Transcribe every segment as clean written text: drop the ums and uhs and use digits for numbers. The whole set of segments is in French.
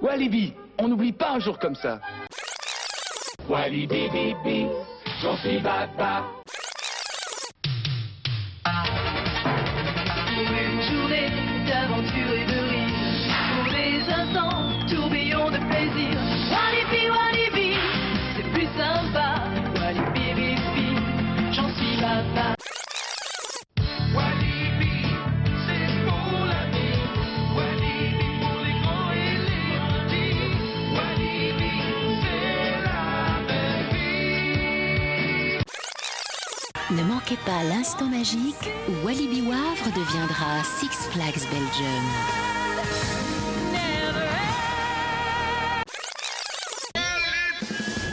Walibi, on n'oublie pas un jour comme ça. Walibi bibi, j'en suis baba. Pour une journée d'aventure et de rire, pour des instants, tourbillons de plaisir. Walibi, Walibi, c'est plus sympa. Walibi, bibi, j'en suis baba. Walibi, c'est pour la vie. Walibi pour les grands et les petits. Walibi, c'est la belle vie. Ne manquez pas l'instant magique où Walibi Wavre deviendra Six Flags Belgium.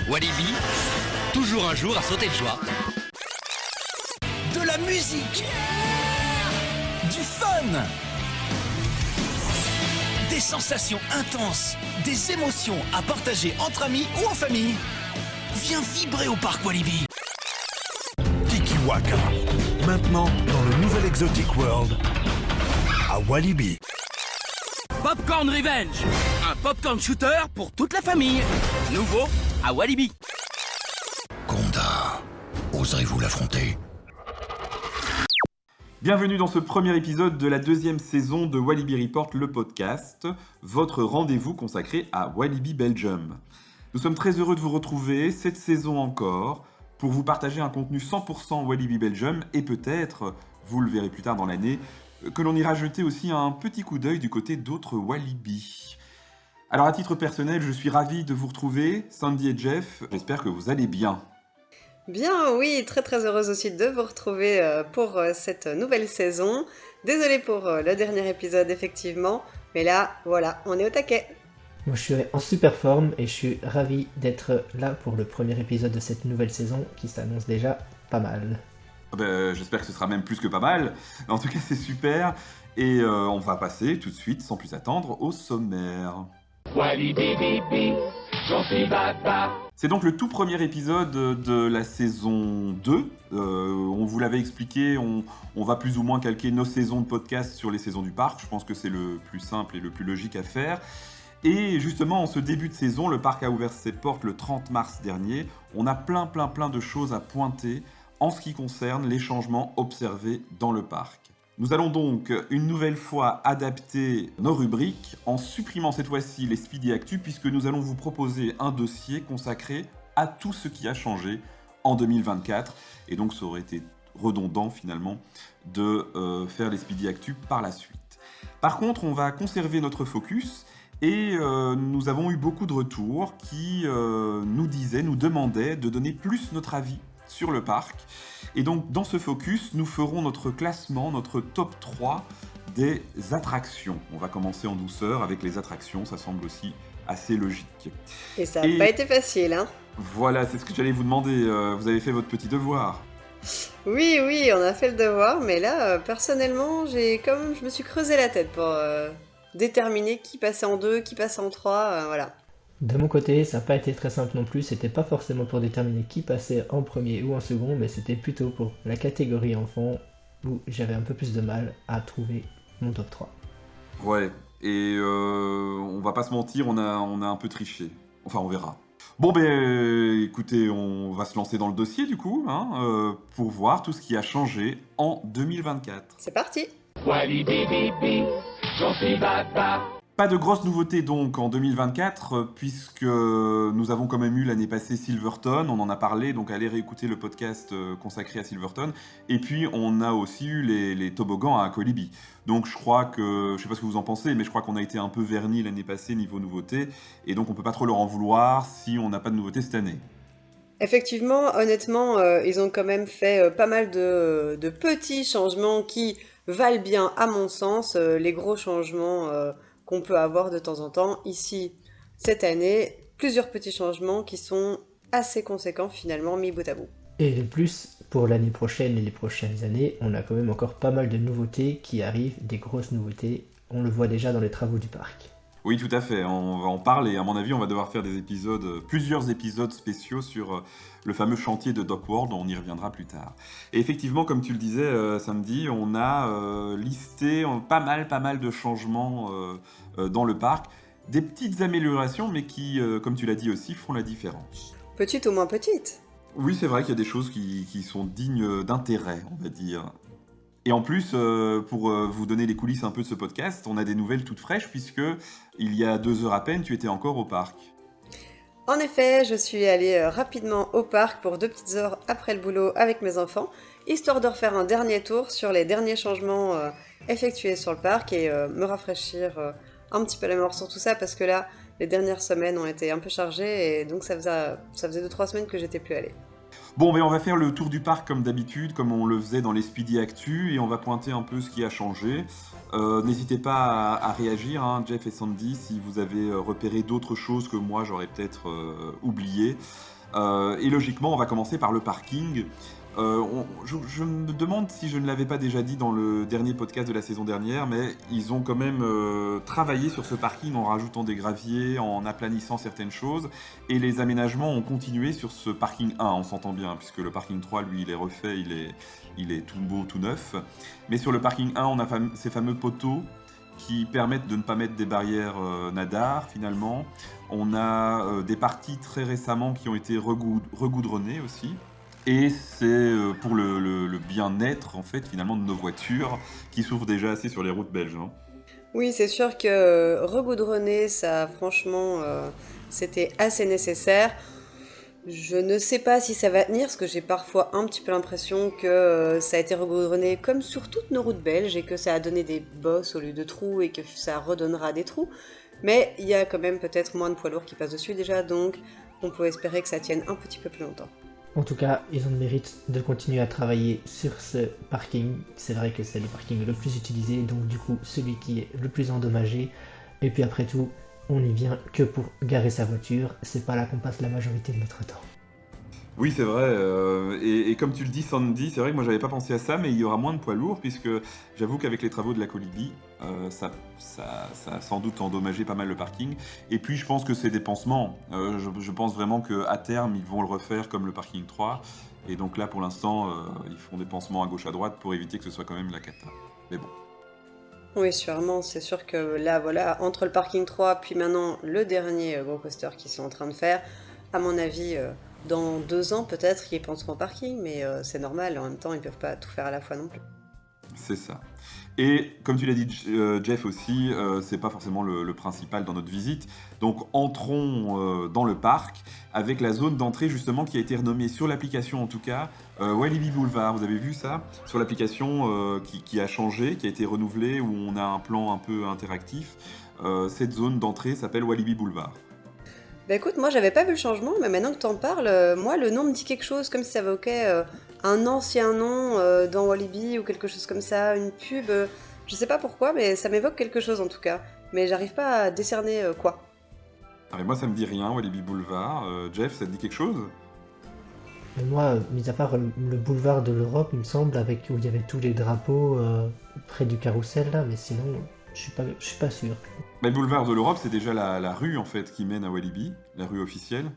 Walibi, toujours un jour à sauter de joie. De la musique, du fun, des sensations intenses, des émotions à partager entre amis ou en famille. Viens vibrer au parc Walibi. Kikiwaka, maintenant dans le nouvel Exotic World à Walibi. Popcorn Revenge, un popcorn shooter pour toute la famille. Nouveau à Walibi. Gonda, oserez-vous l'affronter? Bienvenue dans ce premier épisode de la deuxième saison de Walibi Report, le podcast, votre rendez-vous consacré à Walibi Belgium. Nous sommes très heureux de vous retrouver, cette saison encore, pour vous partager un contenu 100% Walibi Belgium et peut-être, vous le verrez plus tard dans l'année, que l'on ira jeter aussi un petit coup d'œil du côté d'autres Walibi. Alors à titre personnel, je suis ravi de vous retrouver, Sandy et Jeff, j'espère que vous allez bien. Bien, oui, très très heureuse aussi de vous retrouver pour cette nouvelle saison. Désolée pour le dernier épisode, effectivement, mais là, voilà, on est au taquet. Moi je suis en super forme et je suis ravi d'être là pour le premier épisode de cette nouvelle saison qui s'annonce déjà pas mal. J'espère que ce sera même plus que pas mal. En tout cas, c'est super. Et on va passer tout de suite, sans plus attendre, au sommaire. Walibi bibi, j'en suis baba. C'est donc le tout premier épisode de la saison 2. On vous l'avait expliqué, on va plus ou moins calquer nos saisons de podcast sur les saisons du parc. Je pense que c'est le plus simple et le plus logique à faire. Et justement, en ce début de saison, le parc a ouvert ses portes le 30 mars dernier. On a plein de choses à pointer en ce qui concerne les changements observés dans le parc. Nous allons donc une nouvelle fois adapter nos rubriques en supprimant cette fois-ci les Speedy Actu puisque nous allons vous proposer un dossier consacré à tout ce qui a changé en 2024. Et donc ça aurait été redondant finalement de faire les Speedy Actu par la suite. Par contre, on va conserver notre focus et nous avons eu beaucoup de retours qui nous demandaient de donner plus notre avis sur le parc. Et donc, dans ce focus, nous ferons notre classement, notre top 3 des attractions. On va commencer en douceur avec les attractions, ça semble aussi assez logique. Et ça n'a pas été facile, hein. Voilà, c'est ce que j'allais vous demander. Vous avez fait votre petit devoir? Oui, on a fait le devoir, mais là, personnellement, je me suis creusé la tête pour déterminer qui passait en 2, qui passait en 3, voilà. De mon côté, ça n'a pas été très simple non plus, c'était pas forcément pour déterminer qui passait en premier ou en second, mais c'était plutôt pour la catégorie enfant où j'avais un peu plus de mal à trouver mon top 3. Ouais, et on va pas se mentir, on a un peu triché. Enfin, on verra. Bon écoutez, on va se lancer dans le dossier du coup, pour voir tout ce qui a changé en 2024. C'est parti. Walibi bibi, j'en suis baba. Pas de grosses nouveautés donc en 2024, puisque nous avons quand même eu l'année passée Silverton, on en a parlé, donc allez réécouter le podcast consacré à Silverton. Et puis on a aussi eu les toboggans à Walibi. Donc je crois que, je sais pas ce que vous en pensez, mais je crois qu'on a été un peu vernis l'année passée niveau nouveautés, et donc on peut pas trop leur en vouloir si on n'a pas de nouveautés cette année. Effectivement, honnêtement, ils ont quand même fait pas mal de petits changements qui valent bien, à mon sens, les gros changements qu'on peut avoir de temps en temps. Ici, cette année, plusieurs petits changements qui sont assez conséquents finalement, mis bout à bout. Et de plus, pour l'année prochaine et les prochaines années, on a quand même encore pas mal de nouveautés qui arrivent, des grosses nouveautés. On le voit déjà dans les travaux du parc. Oui, tout à fait, on va en parler. À mon avis, on va devoir faire plusieurs épisodes spéciaux sur le fameux chantier de Dock World, on y reviendra plus tard. Et effectivement, comme tu le disais, Samedi, on a listé pas mal de changements dans le parc. des petites améliorations, mais qui, comme tu l'as dit aussi, font la différence. Petite ou moins petite. Oui, c'est vrai qu'il y a des choses qui sont dignes d'intérêt, on va dire. Et en plus, pour vous donner les coulisses un peu de ce podcast, on a des nouvelles toutes fraîches, puisque il y a 2 heures à peine, tu étais encore au parc. En effet, je suis allée rapidement au parc pour 2 petites heures après le boulot avec mes enfants, histoire de refaire un dernier tour sur les derniers changements effectués sur le parc et me rafraîchir un petit peu la mémoire sur tout ça, parce que là, les dernières semaines ont été un peu chargées et donc ça faisait 2-3 semaines que j'étais plus allée. Bon, on va faire le tour du parc comme d'habitude, comme on le faisait dans les Speedy Actu, et on va pointer un peu ce qui a changé. N'hésitez pas à réagir, hein, Jeff et Sandy, si vous avez repéré d'autres choses que moi j'aurais peut-être oublié. Et logiquement, on va commencer par le parking. Je me demande si je ne l'avais pas déjà dit dans le dernier podcast de la saison dernière, mais ils ont quand même travaillé sur ce parking en rajoutant des graviers, en aplanissant certaines choses, et les aménagements ont continué sur ce parking 1, on s'entend bien, puisque le parking 3, lui, il est refait, il est tout beau, tout neuf. Mais sur le parking 1, on a ces fameux poteaux qui permettent de ne pas mettre des barrières nadar, finalement. On a des parties très récemment qui ont été regoudronnées aussi. Et c'est pour le bien-être, en fait, finalement, de nos voitures, qui souffrent déjà assez sur les routes belges. Hein. Oui, c'est sûr que regoudronner, ça, franchement, c'était assez nécessaire. Je ne sais pas si ça va tenir, parce que j'ai parfois un petit peu l'impression que ça a été regoudronné comme sur toutes nos routes belges, et que ça a donné des bosses au lieu de trous, et que ça redonnera des trous. Mais il y a quand même peut-être moins de poids lourds qui passent dessus déjà, donc on peut espérer que ça tienne un petit peu plus longtemps. En tout cas, ils ont le mérite de continuer à travailler sur ce parking. C'est vrai que c'est le parking le plus utilisé, donc du coup celui qui est le plus endommagé. Et puis après tout, on n'y vient que pour garer sa voiture. C'est pas là qu'on passe la majorité de notre temps. Oui, c'est vrai. Et comme tu le dis, Sandy, c'est vrai que moi, j'avais pas pensé à ça, mais il y aura moins de poids lourds, puisque j'avoue qu'avec les travaux de la Colibri, ça a sans doute endommagé pas mal le parking. Et puis, je pense que c'est des pansements. Je pense vraiment qu'à terme, ils vont le refaire comme le parking 3. Et donc là, pour l'instant, ils font des pansements à gauche, à droite, pour éviter que ce soit quand même la cata. Mais bon. Oui, sûrement, c'est sûr que là, voilà, entre le parking 3, puis maintenant le dernier gros coaster qu'ils sont en train de faire, à mon avis... dans 2 ans, peut-être, ils penseront au parking, mais c'est normal, en même temps, ils peuvent pas tout faire à la fois non plus. C'est ça. Et comme tu l'as dit, Jeff aussi, c'est pas forcément le principal dans notre visite. Donc entrons dans le parc avec la zone d'entrée justement qui a été renommée sur l'application en tout cas, Walibi Boulevard. Vous avez vu ça sur l'application qui a changé, qui a été renouvelée, où on a un plan un peu interactif. Cette zone d'entrée s'appelle Walibi Boulevard. Bah écoute, moi j'avais pas vu le changement, mais maintenant que t'en parles, moi le nom me dit quelque chose, comme si ça évoquait un ancien nom dans Walibi ou quelque chose comme ça, une pub, je sais pas pourquoi, mais ça m'évoque quelque chose en tout cas, mais j'arrive pas à décerner quoi. Et moi ça me dit rien, Walibi Boulevard. Jeff, ça te dit quelque chose? Mais moi, mis à part le boulevard de l'Europe, il me semble, avec où il y avait tous les drapeaux près du carrousel là, mais sinon, je suis pas sûr. Mais le boulevard de l'Europe, c'est déjà la rue en fait qui mène à Walibi, la rue officielle.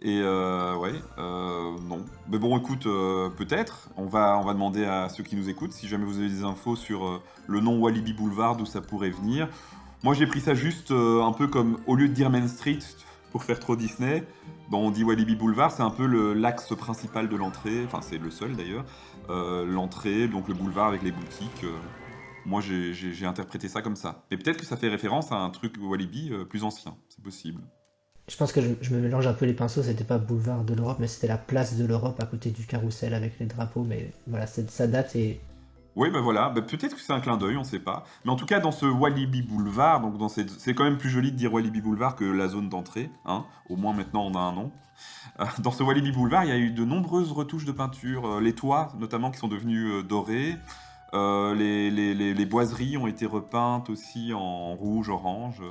Et non. Mais bon, écoute, peut-être. On va demander à ceux qui nous écoutent si jamais vous avez des infos sur le nom Walibi Boulevard, d'où ça pourrait venir. Moi, j'ai pris ça juste un peu comme, au lieu de dire Main Street pour faire trop Disney, bon, on dit Walibi Boulevard, c'est un peu l'axe principal de l'entrée. Enfin, c'est le seul d'ailleurs. L'entrée, donc le boulevard avec les boutiques. Moi, j'ai interprété ça comme ça. Et peut-être que ça fait référence à un truc Walibi plus ancien, c'est possible. Je pense que je me mélange un peu les pinceaux, c'était pas boulevard de l'Europe, mais c'était la place de l'Europe à côté du carrousel avec les drapeaux, mais voilà, ça date et... Oui, ben voilà, peut-être que c'est un clin d'œil, on sait pas. Mais en tout cas, dans ce Walibi Boulevard, donc c'est quand même plus joli de dire Walibi Boulevard que la zone d'entrée, hein. Au moins maintenant on a un nom. Dans ce Walibi Boulevard, il y a eu de nombreuses retouches de peinture, les toits notamment qui sont devenus dorés. Les boiseries ont été repeintes aussi en rouge, orange,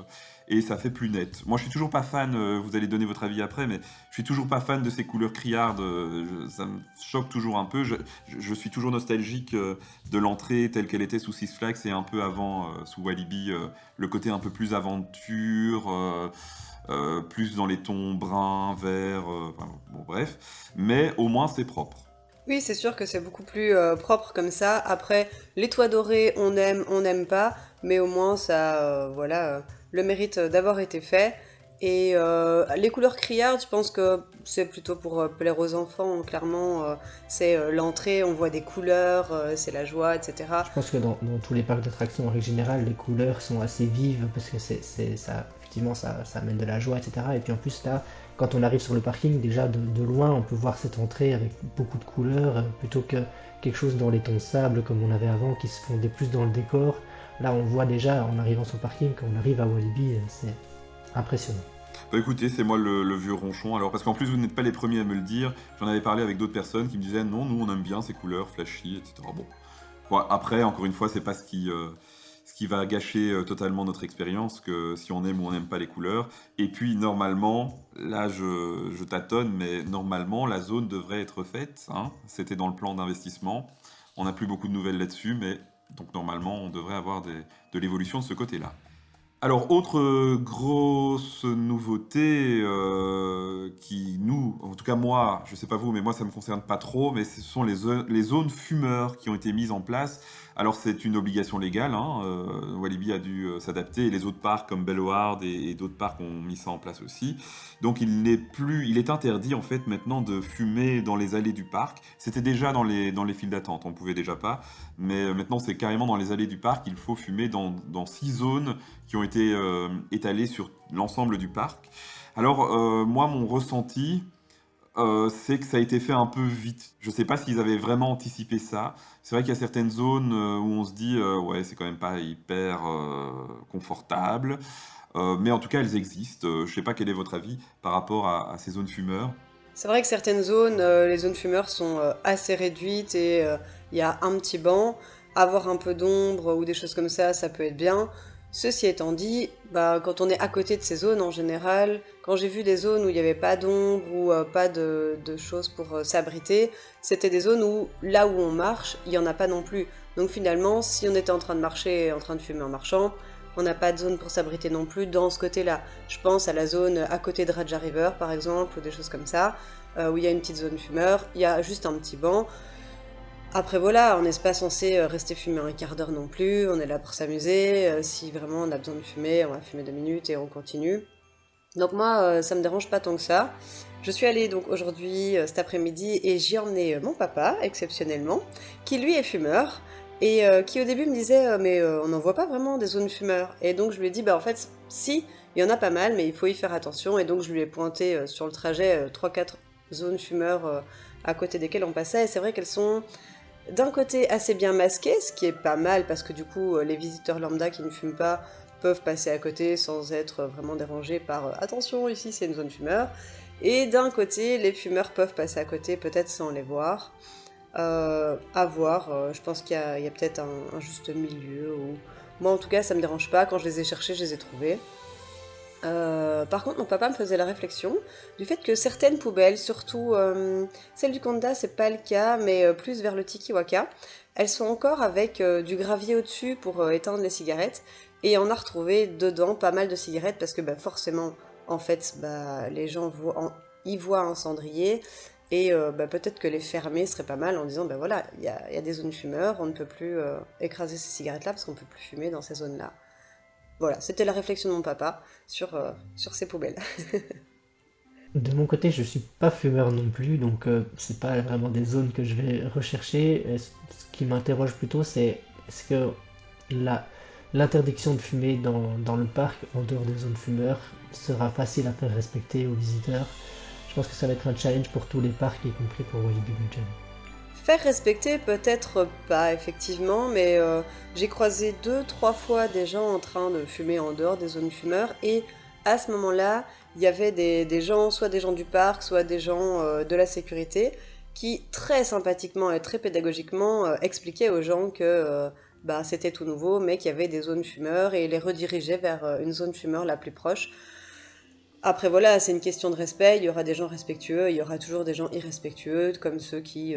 et ça fait plus net. Moi, je suis toujours pas fan, vous allez donner votre avis après, mais je suis toujours pas fan de ces couleurs criardes, ça me choque toujours un peu. Je suis toujours nostalgique de l'entrée telle qu'elle était sous Six Flags et un peu avant sous Walibi, le côté un peu plus aventure, plus dans les tons bruns, verts, bon bref, mais au moins c'est propre. Oui, c'est sûr que c'est beaucoup plus propre comme ça. Après, les toits dorés, on aime pas, mais au moins ça, voilà, le mérite d'avoir été fait. Et les couleurs criardes, je pense que c'est plutôt pour plaire aux enfants, clairement. C'est l'entrée, on voit des couleurs, c'est la joie, etc. Je pense que dans tous les parcs d'attractions en règle générale, les couleurs sont assez vives parce que ça, effectivement, ça amène de la joie, etc. Et puis en plus, là, quand on arrive sur le parking, déjà de loin, on peut voir cette entrée avec beaucoup de couleurs plutôt que quelque chose dans les tons de sable comme on avait avant qui se fondait plus dans le décor. Là, on voit déjà en arrivant sur le parking, quand on arrive à Walibi, c'est impressionnant. Bah écoutez, c'est moi le vieux ronchon. Alors, parce qu'en plus, vous n'êtes pas les premiers à me le dire. J'en avais parlé avec d'autres personnes qui me disaient non, nous on aime bien ces couleurs flashy, etc. Bon. Bon, après, encore une fois, c'est pas ce qui va gâcher totalement notre expérience, que si on aime ou on n'aime pas les couleurs. Et puis, normalement, là je tâtonne, mais normalement, la zone devrait être faite. Hein. C'était dans le plan d'investissement. On n'a plus beaucoup de nouvelles là-dessus, mais donc normalement, on devrait avoir de l'évolution de ce côté-là. Alors, autre grosse nouveauté qui nous, en tout cas moi, je sais pas vous, mais moi ça me concerne pas trop, mais ce sont les zones fumeurs qui ont été mises en place. Alors c'est une obligation légale, hein, Walibi a dû s'adapter, et les autres parcs comme Bellward et d'autres parcs ont mis ça en place aussi. Donc il est interdit en fait maintenant de fumer dans les allées du parc. C'était déjà dans les files d'attente, on pouvait déjà pas, mais maintenant c'est carrément dans les allées du parc, il faut fumer dans 6 zones qui ont été étalées sur l'ensemble du parc. Alors moi mon ressenti, c'est que ça a été fait un peu vite. Je sais pas s'ils avaient vraiment anticipé ça. C'est vrai qu'il y a certaines zones où on se dit ouais c'est quand même pas hyper confortable, mais en tout cas elles existent. Je sais pas quel est votre avis par rapport à ces zones fumeurs. C'est vrai que certaines zones, les zones fumeurs sont assez réduites et il y a un petit banc. Avoir un peu d'ombre ou des choses comme ça peut être bien. Ceci étant dit, quand on est à côté de ces zones en général, quand j'ai vu des zones où il n'y avait pas d'ombre ou pas de choses pour s'abriter, c'était des zones où, là où on marche, il n'y en a pas non plus. Donc finalement, si on était en train de marcher, en train de fumer en marchant, on n'a pas de zone pour s'abriter non plus dans ce côté-là. Je pense à la zone à côté de Raja River par exemple, ou des choses comme ça, où il y a une petite zone fumeur, il y a juste un petit banc. Après voilà, on n'est pas censé rester fumer un quart d'heure non plus, on est là pour s'amuser, si vraiment on a besoin de fumer, on va fumer 2 minutes et on continue. Donc moi, ça me dérange pas tant que ça. Je suis allée donc aujourd'hui, cet après-midi, et j'y ai emmené mon papa, exceptionnellement, qui lui est fumeur, et qui au début me disait mais on n'en voit pas vraiment des zones fumeurs. Et donc je lui ai dit en fait si, il y en a pas mal, mais il faut y faire attention, et donc je lui ai pointé sur le trajet 3-4 zones fumeurs à côté desquelles on passait, et c'est vrai qu'elles sont d'un côté assez bien masquées, ce qui est pas mal parce que du coup les visiteurs lambda qui ne fument pas peuvent passer à côté sans être vraiment dérangés par attention ici c'est une zone fumeur, et d'un côté les fumeurs peuvent passer à côté peut-être sans les voir. À voir, je pense qu'il y a peut-être un juste milieu, ou moi en tout cas ça me dérange pas, quand je les ai cherchés je les ai trouvés. Par contre, mon papa me faisait la réflexion du fait que certaines poubelles, surtout celle du Conda, c'est pas le cas, mais plus vers le Tikiwaka, elles sont encore avec du gravier au-dessus pour éteindre les cigarettes, et on a retrouvé dedans pas mal de cigarettes parce que forcément, en fait, les gens y voient un cendrier, et peut-être que les fermer serait pas mal en disant voilà, il y a des zones fumeurs, on ne peut plus écraser ces cigarettes-là parce qu'on ne peut plus fumer dans ces zones-là. Voilà, c'était la réflexion de mon papa sur ces poubelles. De mon côté, je suis pas fumeur non plus, donc c'est pas vraiment des zones que je vais rechercher. Ce qui m'interroge plutôt, c'est est-ce que l'interdiction de fumer dans le parc, en dehors des zones fumeurs, sera facile à faire respecter aux visiteurs. Je pense que ça va être un challenge pour tous les parcs, y compris pour Walibi Belgium. Faire respecter, peut-être pas, effectivement, mais j'ai croisé 2-3 fois des gens en train de fumer en dehors des zones fumeurs, et à ce moment-là, il y avait des gens, soit des gens du parc, soit des gens de la sécurité, qui très sympathiquement et très pédagogiquement expliquaient aux gens que c'était tout nouveau, mais qu'il y avait des zones fumeurs, et les redirigeaient vers une zone fumeur la plus proche. Après voilà, c'est une question de respect, il y aura des gens respectueux, il y aura toujours des gens irrespectueux, comme ceux qui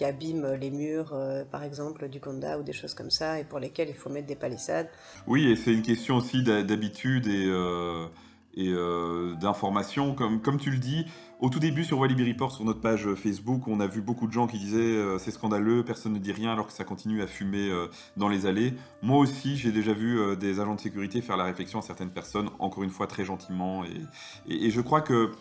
abîment les murs, par exemple, du Conda ou des choses comme ça, et pour lesquels il faut mettre des palissades. Oui, et c'est une question aussi d'habitude et d'information. Comme tu le dis, Au tout début sur Walibi Report, sur notre page Facebook, on a vu beaucoup de gens qui disaient c'est scandaleux, personne ne dit rien alors que ça continue à fumer dans les allées. Moi aussi, j'ai déjà vu des agents de sécurité faire la réflexion à certaines personnes, encore une fois très gentiment. Et je crois que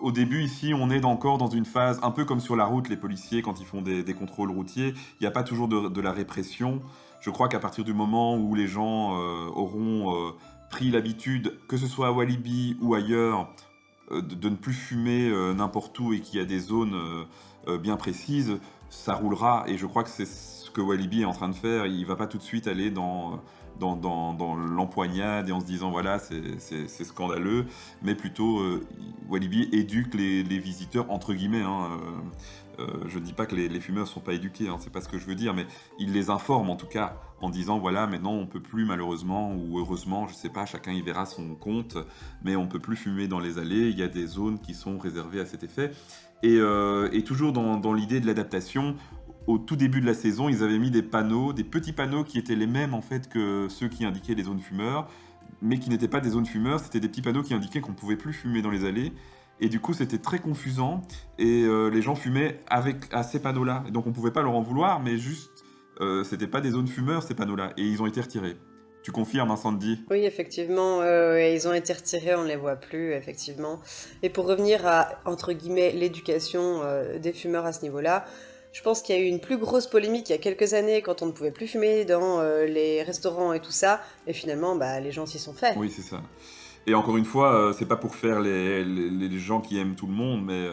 au début, ici, on est encore dans une phase un peu comme sur la route, les policiers, quand ils font des contrôles routiers, il n'y a pas toujours de la répression. Je crois qu'à partir du moment où les gens auront pris l'habitude, que ce soit à Walibi ou ailleurs, de ne plus fumer n'importe où et qu'il y a des zones bien précises, ça roulera. Et je crois que c'est ce que Walibi est en train de faire. Il ne va pas tout de suite aller dans l'empoignade et en se disant voilà, c'est scandaleux, mais plutôt Walibi éduque les visiteurs, entre guillemets. Je ne dis pas que les fumeurs ne sont pas éduqués, c'est pas ce que je veux dire, mais il les informe en tout cas, en disant voilà, maintenant on ne peut plus malheureusement, ou heureusement, je ne sais pas, chacun y verra son compte, mais on ne peut plus fumer dans les allées, il y a des zones qui sont réservées à cet effet. Et toujours dans l'idée de l'adaptation, au tout début de la saison, ils avaient mis des petits panneaux qui étaient les mêmes en fait que ceux qui indiquaient les zones fumeurs, mais qui n'étaient pas des zones fumeurs, c'était des petits panneaux qui indiquaient qu'on ne pouvait plus fumer dans les allées. Et du coup, c'était très confusant et les gens fumaient à ces panneaux-là. Et donc, on ne pouvait pas leur en vouloir, mais juste, c'était pas des zones fumeurs, ces panneaux-là. Et ils ont été retirés. Tu confirmes, hein, Sandy ? Oui, effectivement, ils ont été retirés, on ne les voit plus, effectivement. Et pour revenir à, entre guillemets, l'éducation des fumeurs à ce niveau-là, je pense qu'il y a eu une plus grosse polémique il y a quelques années quand on ne pouvait plus fumer dans les restaurants et tout ça. Et finalement, les gens s'y sont faits. Oui, c'est ça. Et encore une fois, c'est pas pour faire les gens qui aiment tout le monde, mais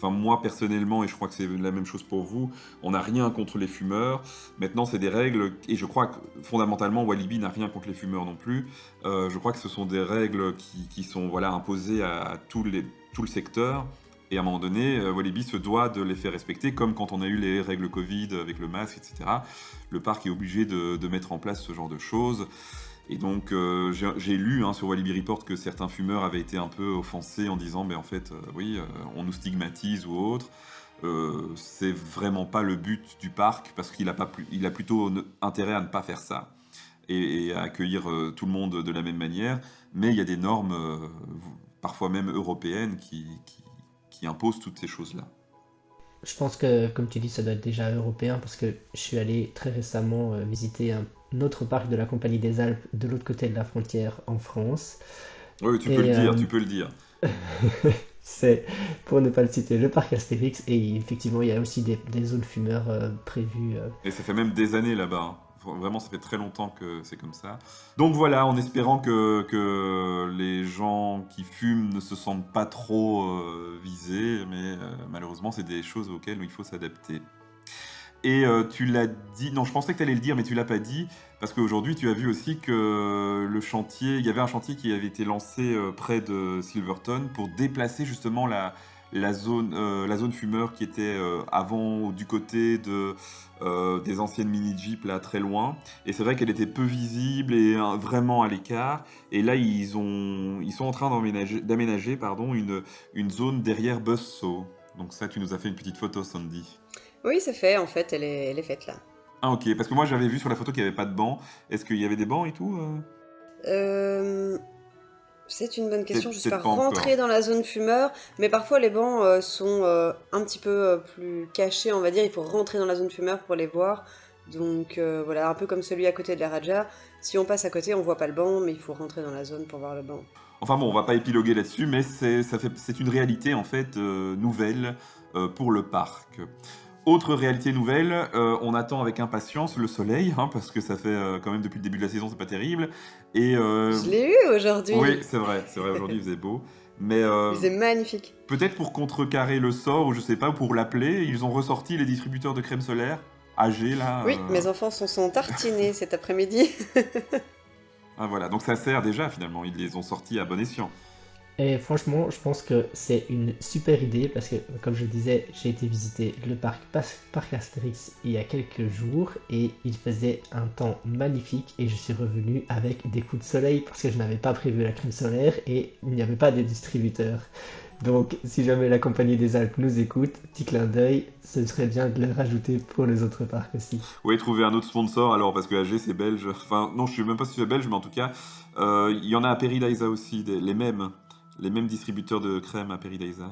moi personnellement, et je crois que c'est la même chose pour vous, on n'a rien contre les fumeurs. Maintenant, c'est des règles, et je crois que fondamentalement, Walibi n'a rien contre les fumeurs non plus. Je crois que ce sont des règles qui sont imposées à tout le secteur. Et à un moment donné, Walibi se doit de les faire respecter, comme quand on a eu les règles Covid avec le masque, etc. Le parc est obligé de mettre en place ce genre de choses. Et donc, j'ai lu sur Walibi Report que certains fumeurs avaient été un peu offensés en disant « en fait, on nous stigmatise ou autre ». C'est vraiment pas le but du parc, parce qu'il a plutôt intérêt à ne pas faire ça et à accueillir tout le monde de la même manière. Mais il y a des normes, parfois même européennes, qui imposent toutes ces choses-là. Je pense que, comme tu dis, ça doit être déjà européen parce que je suis allé très récemment visiter un autre parc de la Compagnie des Alpes de l'autre côté de la frontière en France. Oui, tu peux le dire. C'est, pour ne pas le citer, le parc Astérix, et effectivement, il y a aussi des zones fumeurs prévues. Et ça fait même des années là-bas. Vraiment, ça fait très longtemps que c'est comme ça. Donc voilà, en espérant que les gens qui fument ne se sentent pas trop visés, mais malheureusement, c'est des choses auxquelles il faut s'adapter. Et tu l'as dit, non, je pensais que tu allais le dire, mais tu l'as pas dit, parce qu'aujourd'hui, tu as vu aussi que il y avait un chantier qui avait été lancé près de Silverton pour déplacer justement la zone fumeur qui était avant du côté des anciennes mini-jeeps là très loin, et c'est vrai qu'elle était peu visible et vraiment à l'écart, et là ils sont en train d'aménager une zone derrière Buzzsaw. Donc ça, tu nous as fait une petite photo, Sandy. Oui, c'est fait, en fait, elle est faite là. Ah ok, parce que moi j'avais vu sur la photo qu'il n'y avait pas de banc. Est-ce qu'il y avait des bancs et tout C'est une bonne question, je ne suis pas Peut-être pas rentrée dans la zone fumeur, mais parfois les bancs sont un petit peu plus cachés, on va dire, il faut rentrer dans la zone fumeur pour les voir. Donc voilà, un peu comme celui à côté de la Raja, si on passe à côté, on voit pas le banc, mais il faut rentrer dans la zone pour voir le banc. Enfin bon, on va pas épiloguer là-dessus, mais c'est une réalité en fait nouvelle pour le parc. Autre réalité nouvelle, on attend avec impatience le soleil, parce que ça fait quand même depuis le début de la saison, c'est pas terrible. Et, je l'ai eu aujourd'hui. Oui, c'est vrai, aujourd'hui il faisait beau. Mais il faisait magnifique. Peut-être pour contrecarrer le sort, ou je sais pas, ou pour l'appeler, ils ont ressorti les distributeurs de crème solaire âgés là. Oui, mes enfants s'en sont tartinés cet après-midi. Ah voilà, donc ça sert déjà finalement, ils les ont sortis à bon escient. Et franchement, je pense que c'est une super idée parce que, comme je disais, j'ai été visiter le parc Astérix il y a quelques jours et il faisait un temps magnifique et je suis revenu avec des coups de soleil parce que je n'avais pas prévu la crème solaire et il n'y avait pas de distributeur. Donc, si jamais la Compagnie des Alpes nous écoute, petit clin d'œil, ce serait bien de le rajouter pour les autres parcs aussi. Oui, trouver un autre sponsor alors, parce que AG c'est belge. Enfin, non, je ne sais même pas si c'est belge, mais en tout cas, il y en a à Paradisa aussi, les mêmes distributeurs de crème à Paradisa.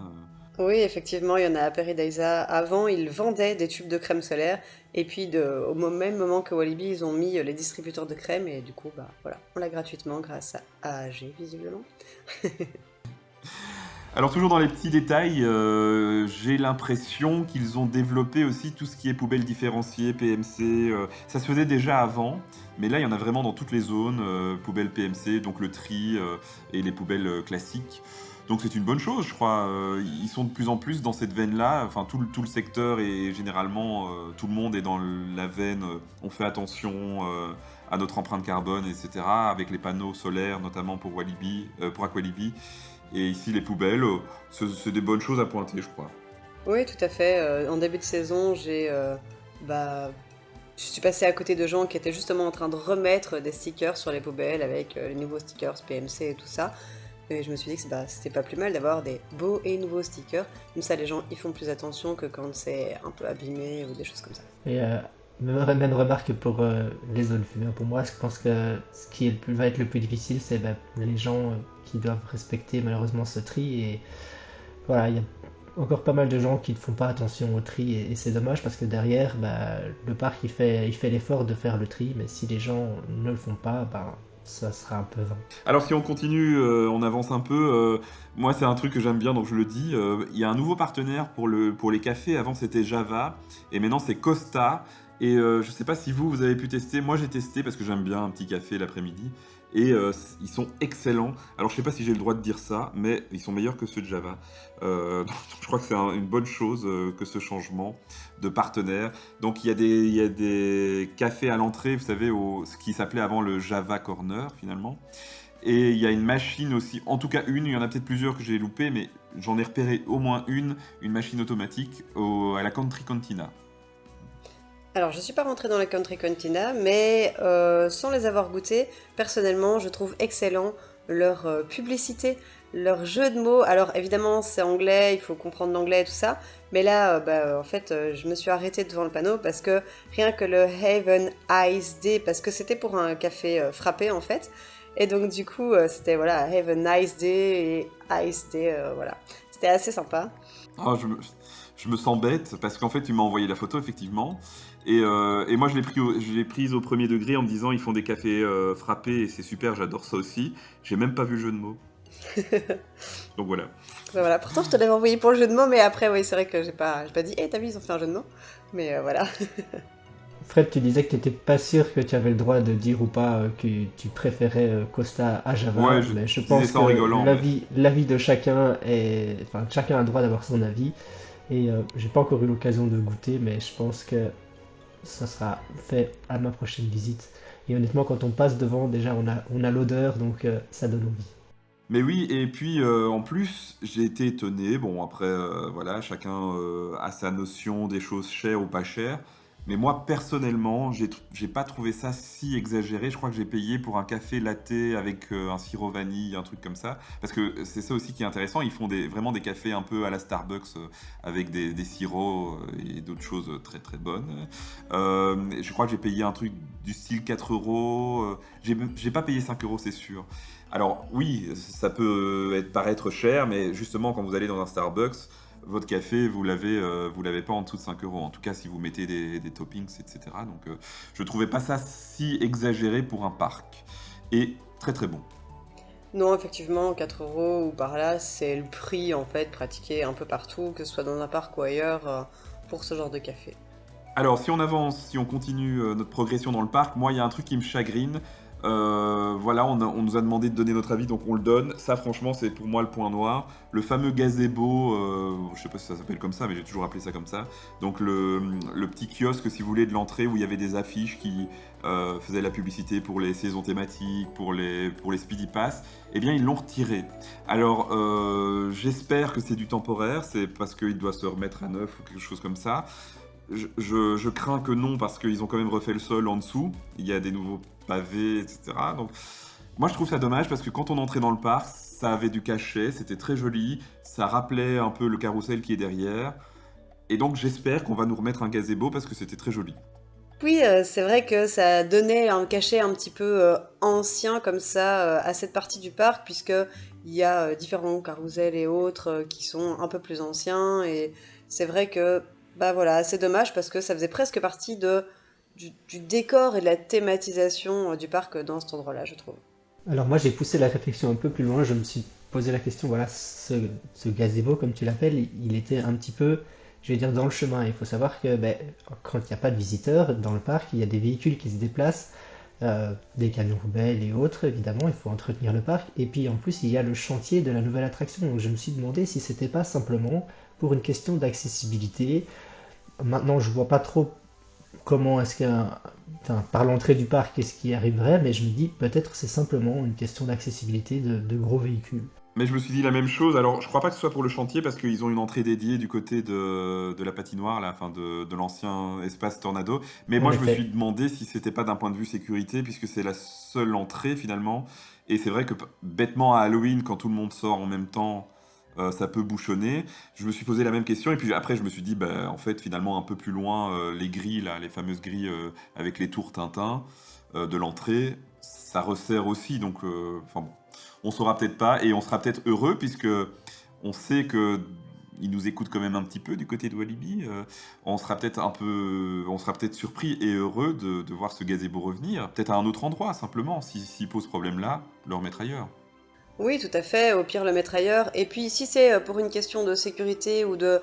Oui, effectivement, il y en a à Paradisa. Avant, ils vendaient des tubes de crème solaire. Et puis, même moment que Walibi, ils ont mis les distributeurs de crème. Et du coup, bah voilà, on l'a gratuitement grâce à AG, visiblement. Alors toujours dans les petits détails, j'ai l'impression qu'ils ont développé aussi tout ce qui est poubelles différenciées, PMC. Ça se faisait déjà avant, mais là il y en a vraiment dans toutes les zones, poubelles PMC, donc le tri et les poubelles classiques. Donc c'est une bonne chose, je crois. Ils sont de plus en plus dans cette veine-là. Enfin, tout le secteur et généralement tout le monde est dans la veine. On fait attention à notre empreinte carbone, etc. Avec les panneaux solaires, notamment pour Walibi, pour Aqualibi. Et ici, les poubelles, c'est des bonnes choses à pointer, je crois. Oui, tout à fait. En début de saison, je suis passée à côté de gens qui étaient justement en train de remettre des stickers sur les poubelles avec les nouveaux stickers PMC et tout ça. Et je me suis dit que c'était pas plus mal d'avoir des beaux et nouveaux stickers. Comme ça, les gens y font plus attention que quand c'est un peu abîmé ou des choses comme ça. Et même remarque pour les zones fumées. Pour moi, je pense que ce qui va être le plus difficile, c'est les gens qui doivent respecter malheureusement ce tri. Et voilà, il y a encore pas mal de gens qui ne font pas attention au tri et c'est dommage parce que derrière, le parc il fait l'effort de faire le tri, mais si les gens ne le font pas, ça sera un peu vain. Alors si on continue, on avance un peu. Moi, c'est un truc que j'aime bien, donc je le dis. Il y a un nouveau partenaire pour les cafés. Avant, c'était Java, et maintenant, c'est Costa. Et je sais pas si vous avez pu tester. Moi, j'ai testé parce que j'aime bien un petit café l'après-midi. Et ils sont excellents. Alors, je sais pas si j'ai le droit de dire ça, mais ils sont meilleurs que ceux de Java. Donc, je crois que c'est une bonne chose que ce changement de partenaire. Donc, il y a des cafés à l'entrée, vous savez, ce qui s'appelait avant le Java Corner, finalement. Et il y a une machine aussi, en tout cas une, il y en a peut-être plusieurs que j'ai loupées, mais j'en ai repéré au moins une machine automatique à la Country Cantina. Alors, je suis pas rentrée dans la Country Cantina, mais sans les avoir goûtés, personnellement, je trouve excellent leur publicité, leur jeu de mots. Alors, évidemment, c'est anglais, il faut comprendre l'anglais et tout ça, mais là, en fait, je me suis arrêtée devant le panneau parce que rien que le Have a Nice Day, parce que c'était pour un café frappé, en fait, et donc, du coup, c'était, voilà, Have a Nice Day et Ice Day, voilà. C'était assez sympa. Oh, je me sens bête parce qu'en fait, tu m'as envoyé la photo, effectivement. Et moi, je l'ai prise au premier degré en me disant ils font des cafés frappés et c'est super, j'adore ça aussi. J'ai même pas vu le jeu de mots. Donc voilà. Voilà. Pourtant, je te l'avais envoyé pour le jeu de mots, mais après, oui, c'est vrai que j'ai pas dit t'as vu, ils ont fait un jeu de mots. Mais voilà. Fred, tu disais que tu n'étais pas sûr que tu avais le droit de dire ou pas que tu préférais Costa à Java. Ouais, mais je pense ça en rigolant, que l'avis de chacun chacun a le droit d'avoir son avis. Et j'ai pas encore eu l'occasion de goûter, mais je pense que ça sera fait à ma prochaine visite. Et honnêtement, quand on passe devant, déjà on a l'odeur, donc ça donne envie. Mais oui, et puis en plus, j'ai été étonné. Bon, après, voilà, chacun a sa notion des choses chères ou pas chères. Mais moi, personnellement, j'ai pas trouvé ça si exagéré. Je crois que j'ai payé pour un café latte avec un sirop vanille, un truc comme ça. Parce que c'est ça aussi qui est intéressant. Ils font vraiment des cafés un peu à la Starbucks avec des sirops et d'autres choses très très bonnes. Je crois que j'ai payé un truc du style 4 €. J'ai pas payé 5 €, c'est sûr. Alors oui, ça peut paraître cher, mais justement, quand vous allez dans un Starbucks, votre café, vous l'avez pas en dessous de 5 €. En tout cas, si vous mettez des toppings, etc. Donc, je trouvais pas ça si exagéré pour un parc. Et très très bon. Non, effectivement, 4 € ou par là, c'est le prix en fait pratiqué un peu partout, que ce soit dans un parc ou ailleurs, pour ce genre de café. Alors, si on avance, si on continue notre progression dans le parc, moi, il y a un truc qui me chagrine. Voilà, on nous a demandé de donner notre avis, donc on le donne. Ça, franchement, c'est pour moi le point noir. Le fameux gazebo, je sais pas si ça s'appelle comme ça, mais j'ai toujours appelé ça comme ça. Donc le petit kiosque, si vous voulez, de l'entrée où il y avait des affiches qui faisaient la publicité pour les saisons thématiques, pour les Speedy Pass. Eh bien, ils l'ont retiré. Alors, j'espère que c'est du temporaire, c'est parce qu'il doit se remettre à neuf ou quelque chose comme ça. Je crains que non, parce qu'ils ont quand même refait le sol en dessous. Il y a des nouveaux pavés, etc. Donc, moi, je trouve ça dommage parce que quand on entrait dans le parc, ça avait du cachet, c'était très joli, ça rappelait un peu le carrousel qui est derrière. Et donc, j'espère qu'on va nous remettre un gazebo parce que c'était très joli. Oui, c'est vrai que ça donnait un cachet un petit peu ancien comme ça à cette partie du parc, puisque il y a différents carrousels et autres qui sont un peu plus anciens. Et c'est vrai que, bah voilà, c'est dommage parce que ça faisait presque partie du décor et de la thématisation du parc dans cet endroit-là, je trouve. Alors moi j'ai poussé la réflexion un peu plus loin, je me suis posé la question, voilà, ce gazebo comme tu l'appelles, il était un petit peu, je vais dire, dans le chemin. Il faut savoir que ben, quand il n'y a pas de visiteurs dans le parc, il y a des véhicules qui se déplacent, des camions poubelles et autres, évidemment, il faut entretenir le parc. Et puis en plus il y a le chantier de la nouvelle attraction, donc je me suis demandé si c'était pas simplement pour une question d'accessibilité. Maintenant je vois pas trop comment est-ce enfin, par l'entrée du parc, qu'est-ce qui arriverait, mais je me dis peut-être c'est simplement une question d'accessibilité de gros véhicules. Mais je me suis dit la même chose. Alors, je crois pas que ce soit pour le chantier parce qu'ils ont une entrée dédiée du côté de la patinoire, là, enfin de l'ancien espace Tornado. Mais En moi, je me effet. suis demandé si c'était pas d'un point de vue sécurité, puisque c'est la seule entrée finalement. Et c'est vrai que bêtement à Halloween, quand tout le monde sort en même temps, ça peut bouchonner. Je me suis posé la même question et puis après, je me suis dit, bah, en fait, finalement, un peu plus loin, les grilles, là, les fameuses grilles avec les tours Tintin de l'entrée, ça resserre aussi. Donc, enfin bon. On saura peut-être pas et on sera peut-être heureux puisque on sait que ils nous écoutent quand même un petit peu du côté de Walibi. On sera peut-être surpris et heureux de voir ce gazebo revenir, peut-être à un autre endroit simplement. S'il pose problème là, le remettre ailleurs. Oui, tout à fait, au pire le mettre ailleurs. Et puis si c'est pour une question de sécurité ou de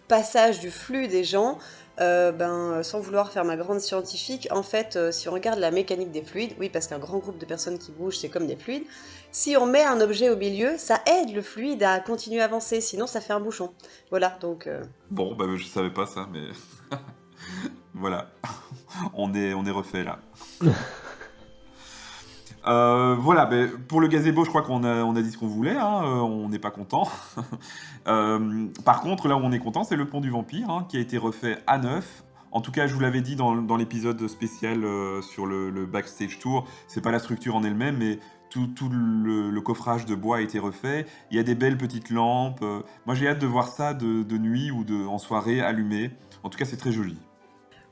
passage du flux des gens, sans vouloir faire ma grande scientifique, en fait, si on regarde la mécanique des fluides, oui, parce qu'un grand groupe de personnes qui bougent, c'est comme des fluides, si on met un objet au milieu, ça aide le fluide à continuer à avancer, sinon ça fait un bouchon. Voilà, donc... Bon, bah, je savais pas ça, mais voilà, on est refait là. Voilà, ben, pour le gazebo, je crois qu'on a dit ce qu'on voulait, hein, on n'est pas content. Par contre, là où on est content, c'est le pont du vampire, hein, qui a été refait à neuf. En tout cas, je vous l'avais dit dans l'épisode spécial sur le backstage tour, c'est pas la structure en elle-même, mais tout le coffrage de bois a été refait. Il y a des belles petites lampes. Moi, j'ai hâte de voir ça de nuit ou en soirée allumé. En tout cas, c'est très joli.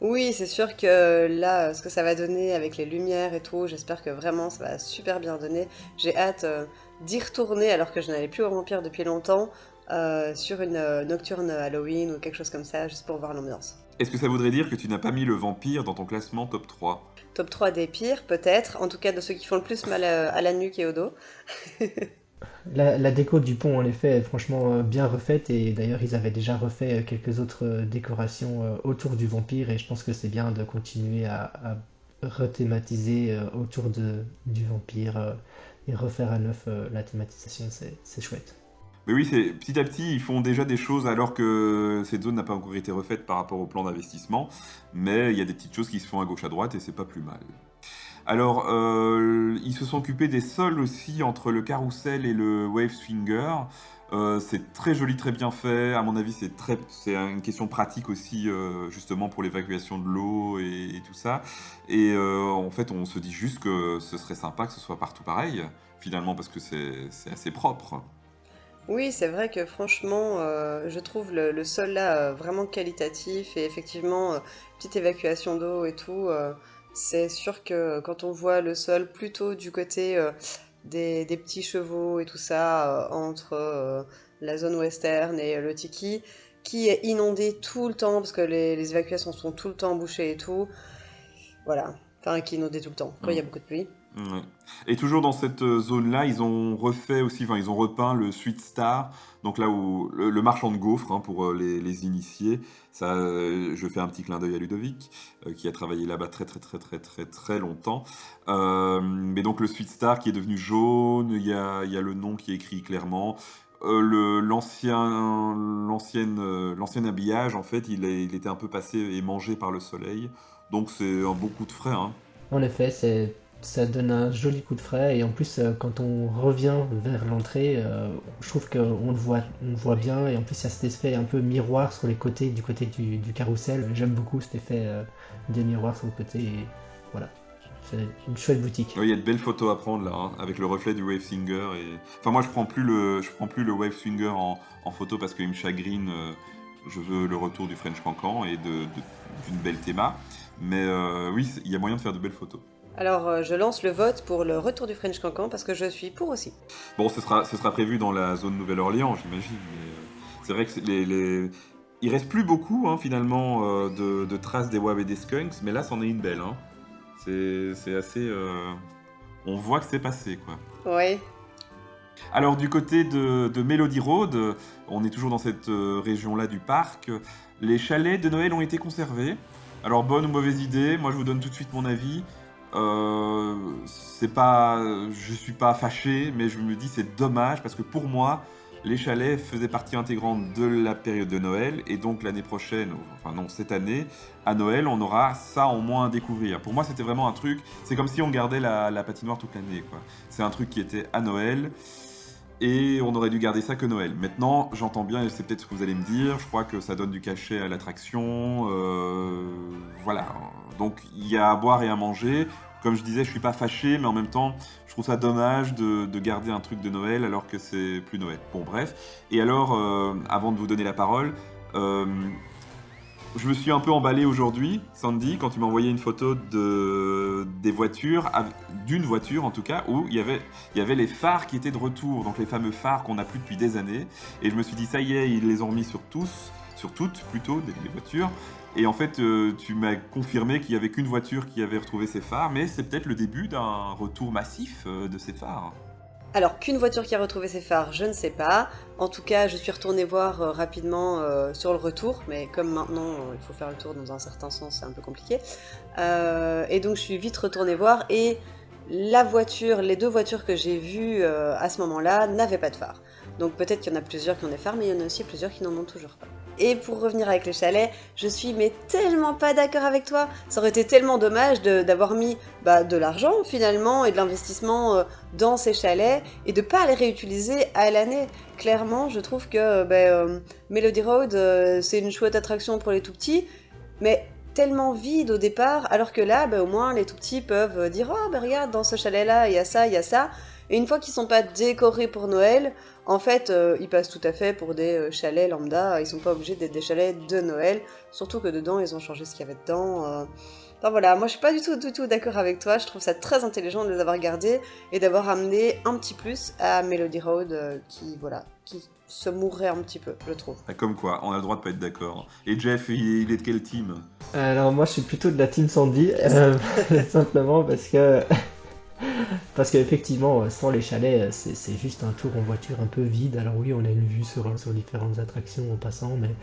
Oui, c'est sûr que là, ce que ça va donner avec les lumières et tout, j'espère que vraiment ça va super bien donner. J'ai hâte d'y retourner alors que je n'allais plus au Vampire depuis longtemps, sur une nocturne Halloween ou quelque chose comme ça, juste pour voir l'ambiance. Est-ce que ça voudrait dire que tu n'as pas mis le vampire dans ton classement top 3 ? Top 3 des pires, peut-être, en tout cas de ceux qui font le plus mal à la nuque et au dos. La déco du pont, en effet, est franchement bien refaite et d'ailleurs ils avaient déjà refait quelques autres décorations autour du vampire et je pense que c'est bien de continuer à rethématiser autour du vampire et refaire à neuf la thématisation, c'est chouette. Mais oui, petit à petit, ils font déjà des choses alors que cette zone n'a pas encore été refaite par rapport au plan d'investissement, mais il y a des petites choses qui se font à gauche à droite et c'est pas plus mal. Alors, ils se sont occupés des sols aussi entre le carrousel et le wave swinger. C'est très joli, très bien fait. À mon avis, c'est une question pratique aussi, justement pour l'évacuation de l'eau et tout ça. Et en fait, on se dit juste que ce serait sympa que ce soit partout pareil, finalement, parce que c'est assez propre. Oui, c'est vrai que franchement, je trouve le sol là vraiment qualitatif et effectivement, petite évacuation d'eau et tout. C'est sûr que quand on voit le sol plutôt du côté des petits chevaux et tout ça, entre la zone western et le Tiki, qui est inondé tout le temps, parce que les évacuations sont tout le temps bouchées et tout, voilà, enfin qui est inondé tout le temps, quand il y a beaucoup de pluie. Ouais. Et toujours dans cette zone-là, ils ont refait aussi, enfin ils ont repeint le Sweet Star, donc là où le marchand de gaufres, hein, pour les initiés. Ça, je fais un petit clin d'œil à Ludovic, qui a travaillé là-bas très très très très très très longtemps. Mais donc le Sweet Star qui est devenu jaune, il y a le nom qui est écrit clairement. L'ancien habillage, en fait, il était un peu passé et mangé par le soleil. Donc c'est un bon coup de frais, hein. En effet, ça donne un joli coup de frais et en plus quand on revient vers l'entrée, je trouve qu'on le voit bien et en plus il y a cet effet un peu miroir sur les côtés, du côté du carrousel. J'aime beaucoup cet effet des miroirs sur le côté et voilà, c'est une chouette boutique. Oui, il y a de belles photos à prendre là, hein, avec le reflet du Wave Swinger. Enfin moi je prends plus le Wave Swinger en photo parce qu'il me chagrine. Je veux le retour du French Cancan et d'une belle théma. Mais oui, il y a moyen de faire de belles photos. Alors, je lance le vote pour le retour du French Cancan parce que je suis pour aussi. Bon, ce sera prévu dans la zone Nouvelle-Orléans, j'imagine. Mais c'est vrai que il reste plus beaucoup, hein, finalement, de traces des Wab et des Skunks, mais là, c'en est une belle. Hein. C'est assez... On voit que c'est passé, quoi. Ouais. Alors, du côté de Melody Road, on est toujours dans cette région-là du parc. Les chalets de Noël ont été conservés. Alors, bonne ou mauvaise idée, moi je vous donne tout de suite mon avis. Je suis pas fâché, mais je me dis c'est dommage parce que pour moi, les chalets faisaient partie intégrante de la période de Noël et donc l'année prochaine, enfin non, cette année, à Noël, on aura ça en moins à découvrir. Pour moi, c'était vraiment un truc, c'est comme si on gardait la patinoire toute l'année, quoi. C'est un truc qui était à Noël et on aurait dû garder ça que Noël. Maintenant, j'entends bien, et c'est peut-être ce que vous allez me dire, je crois que ça donne du cachet à l'attraction, voilà. Donc, il y a à boire et à manger. Comme je disais, je suis pas fâché, mais en même temps, je trouve ça dommage de garder un truc de Noël alors que c'est plus Noël. Bon, bref. Et alors, avant de vous donner la parole, je me suis un peu emballé aujourd'hui, Sandy, quand tu m'as envoyé une photo des voitures, d'une voiture en tout cas, où il y avait les phares qui étaient de retour, donc les fameux phares qu'on n'a plus depuis des années. Et je me suis dit, ça y est, ils les ont remis sur toutes plutôt, les voitures. Et en fait, tu m'as confirmé qu'il n'y avait qu'une voiture qui avait retrouvé ses phares, mais c'est peut-être le début d'un retour massif de ces phares. Alors, qu'une voiture qui a retrouvé ses phares, je ne sais pas. En tout cas, je suis retournée voir rapidement sur le retour, mais comme maintenant, il faut faire le tour dans un certain sens, c'est un peu compliqué. Et donc, je suis vite retournée voir, et les deux voitures que j'ai vues à ce moment-là n'avaient pas de phare. Donc peut-être qu'il y en a plusieurs qui ont des phares, mais il y en a aussi plusieurs qui n'en ont toujours pas. Et pour revenir avec les chalets, je suis mais tellement pas d'accord avec toi. Ça aurait été tellement dommage d'avoir mis de l'argent finalement et de l'investissement dans ces chalets et de pas les réutiliser à l'année. Clairement, je trouve que Melody Road, c'est une chouette attraction pour les tout-petits, mais tellement vide au départ, alors que là, au moins, les tout-petits peuvent dire « Oh, regarde, dans ce chalet-là, il y a ça, il y a ça ». Et une fois qu'ils sont pas décorés pour Noël, en fait, ils passent tout à fait pour des chalets lambda. Ils sont pas obligés d'être des chalets de Noël. Surtout que dedans, ils ont changé ce qu'il y avait dedans. Enfin voilà, moi je suis pas du tout d'accord avec toi. Je trouve ça très intelligent de les avoir gardés et d'avoir amené un petit plus à Melody Road qui se mourrait un petit peu, je trouve. Comme quoi, on a le droit de pas être d'accord. Et Jeff, il est de quelle team ? Alors moi je suis plutôt de la team Sandy, simplement parce qu'effectivement, sans les chalets, c'est juste un tour en voiture un peu vide. Alors oui, on a une vue sur différentes attractions en passant, mais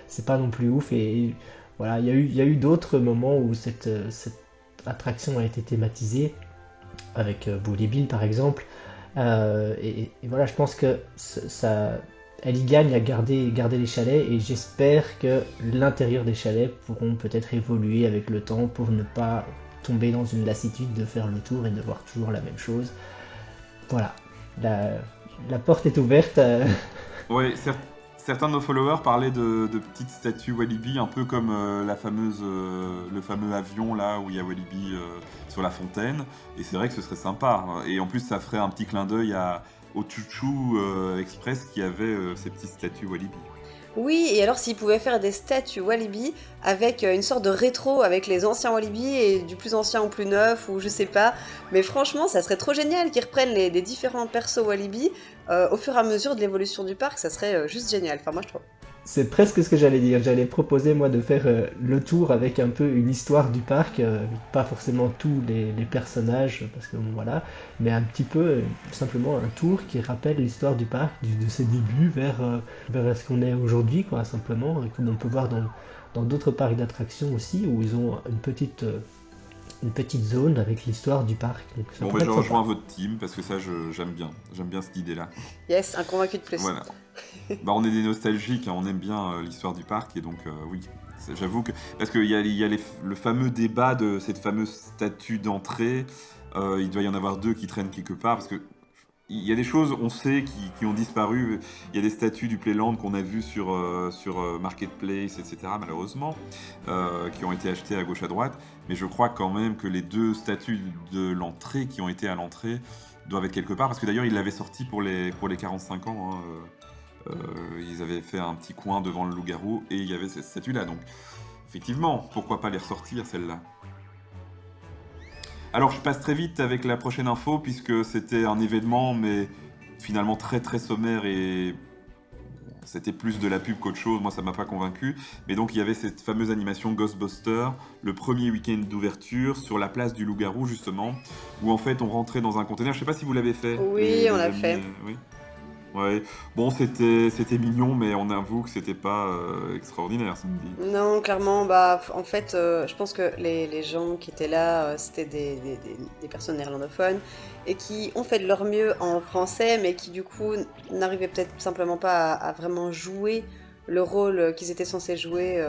c'est pas non plus ouf. Et voilà, il y a eu d'autres moments où cette attraction a été thématisée, avec Bully Bill par exemple. Et voilà, je pense que elle y gagne à garder les chalets, et j'espère que l'intérieur des chalets pourront peut-être évoluer avec le temps pour ne pas tomber dans une lassitude de faire le tour et de voir toujours la même chose. Voilà, la porte est ouverte. Oui, certains de nos followers parlaient de petites statues Walibi, un peu comme le fameux avion là où il y a Walibi sur la fontaine. Et c'est vrai que ce serait sympa. Et en plus, ça ferait un petit clin d'œil au Chouchou Express qui avait ces petites statues Walibi. Oui, et alors s'ils pouvaient faire des statues Walibi avec une sorte de rétro avec les anciens Walibi et du plus ancien au plus neuf, ou je sais pas, mais franchement ça serait trop génial qu'ils reprennent les différents persos Walibi au fur et à mesure de l'évolution du parc, ça serait juste génial, enfin moi je trouve. C'est presque ce que j'allais dire, j'allais proposer moi de faire le tour avec un peu une histoire du parc, pas forcément tous les personnages, parce que bon voilà, mais un petit peu simplement un tour qui rappelle l'histoire du parc, de ses débuts vers ce qu'on est aujourd'hui, quoi, simplement, comme on peut voir dans d'autres parcs d'attractions aussi, où ils ont une petite zone avec l'histoire du parc. Donc, bon, je rejoins votre team, parce que ça j'aime bien cette idée-là. Yes, un convaincu de plus. Voilà. On est des nostalgiques, hein, on aime bien l'histoire du parc, et donc oui, j'avoue que... Parce qu'il y a le fameux débat de cette fameuse statue d'entrée, il doit y en avoir deux qui traînent quelque part, parce que il y a des choses, on sait, qui ont disparu. Il y a des statues du Playland qu'on a vues sur Marketplace, etc., malheureusement, qui ont été achetées à gauche à droite, mais je crois quand même que les deux statues de l'entrée qui ont été à l'entrée doivent être quelque part, parce que d'ailleurs ils l'avaient sorti pour les 45 ans, hein, ils avaient fait un petit coin devant le loup-garou et il y avait cette statue-là. Donc, effectivement, pourquoi pas les ressortir, celle-là ? Alors je passe très vite avec la prochaine info puisque c'était un événement mais finalement très très sommaire et c'était plus de la pub qu'autre chose, moi ça m'a pas convaincu. Mais donc il y avait cette fameuse animation Ghostbusters, le premier week-end d'ouverture sur la place du Loup-Garou justement, où en fait on rentrait dans un conteneur, je sais pas si vous l'avez fait. Oui, on l'a fait. Oui. Ouais, bon c'était mignon mais on avoue que c'était pas extraordinaire samedi. Non, clairement, en fait, je pense que les gens qui étaient là, c'était des personnes néerlandophones et qui ont fait de leur mieux en français, mais qui du coup n'arrivaient peut-être simplement pas à vraiment jouer le rôle qu'ils étaient censés jouer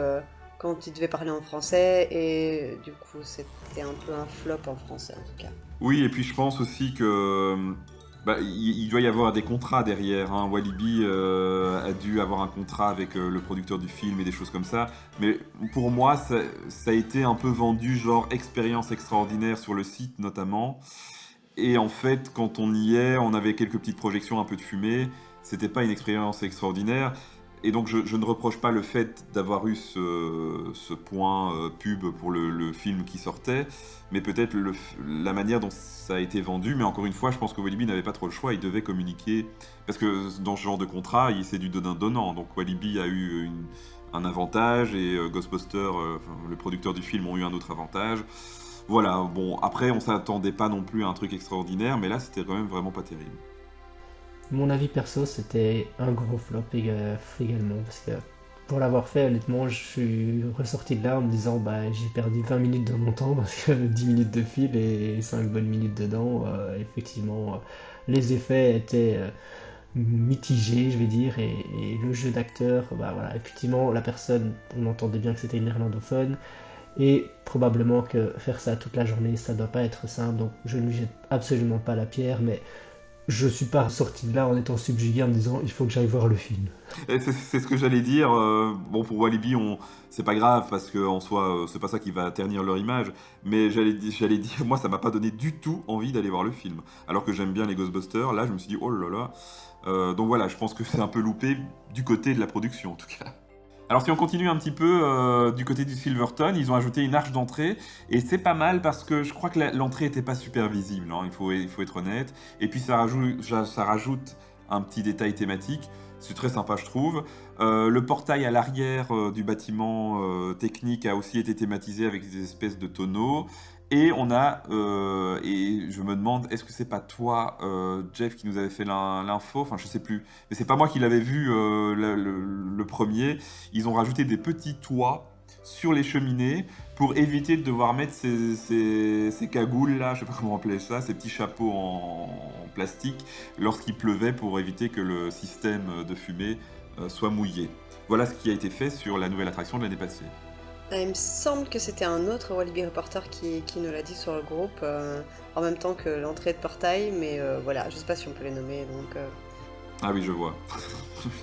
quand ils devaient parler en français, et du coup c'était un peu un flop en français en tout cas. Oui, et puis je pense aussi que il doit y avoir des contrats derrière. Hein. Walibi a dû avoir un contrat avec le producteur du film et des choses comme ça. Mais pour moi, ça a été un peu vendu genre expérience extraordinaire sur le site notamment. Et en fait, quand on y est, on avait quelques petites projections, un peu de fumée. C'était pas une expérience extraordinaire. Et donc je ne reproche pas le fait d'avoir eu ce point pub pour le film qui sortait, mais peut-être la manière dont ça a été vendu. Mais encore une fois, je pense que Walibi n'avait pas trop le choix, il devait communiquer, parce que dans ce genre de contrat, c'est du donnant-donnant. Donc Walibi a eu un avantage et Ghostbusters, le producteur du film, ont eu un autre avantage. Voilà, bon, après on s'attendait pas non plus à un truc extraordinaire, mais là c'était quand même vraiment pas terrible. Mon avis perso, c'était un gros flop également, parce que pour l'avoir fait, honnêtement, je suis ressorti de là en me disant j'ai perdu 20 minutes de mon temps, parce que 10 minutes de film et 5 bonnes minutes dedans, effectivement, les effets étaient mitigés, je vais dire, et le jeu d'acteur, voilà, effectivement, la personne, on entendait bien que c'était une néerlandophone, et probablement que faire ça toute la journée, ça doit pas être simple, donc je ne lui jette absolument pas la pierre, mais je suis pas sorti de là en étant subjugué en me disant il faut que j'aille voir le film. C'est ce que j'allais dire. Bon, pour Walibi, c'est pas grave parce qu'en soi, c'est pas ça qui va ternir leur image. Mais j'allais dire, moi, ça m'a pas donné du tout envie d'aller voir le film. Alors que j'aime bien les Ghostbusters, là, je me suis dit oh là là. Donc voilà, je pense que c'est un peu loupé du côté de la production en tout cas. Alors si on continue un petit peu du côté du Silverton, ils ont ajouté une arche d'entrée et c'est pas mal parce que je crois que l'entrée était pas super visible, hein, il faut être honnête. Et puis ça rajoute un petit détail thématique, c'est très sympa je trouve. Le portail à l'arrière du bâtiment technique a aussi été thématisé avec des espèces de tonneaux. Et on a, et je me demande, est-ce que c'est pas toi, Jeff, qui nous avait fait l'info? Enfin, je sais plus. Mais c'est pas moi qui l'avais vu le premier. Ils ont rajouté des petits toits sur les cheminées pour éviter de devoir mettre ces cagoules là, je sais pas comment appeler ça, ces petits chapeaux en plastique lorsqu'il pleuvait pour éviter que le système de fumée soit mouillé. Voilà ce qui a été fait sur la nouvelle attraction de l'année passée. Il me semble que c'était un autre Walibi reporter qui nous l'a dit sur le groupe, en même temps que l'entrée de portail, mais voilà, je sais pas si on peut les nommer, donc... Ah oui, je vois.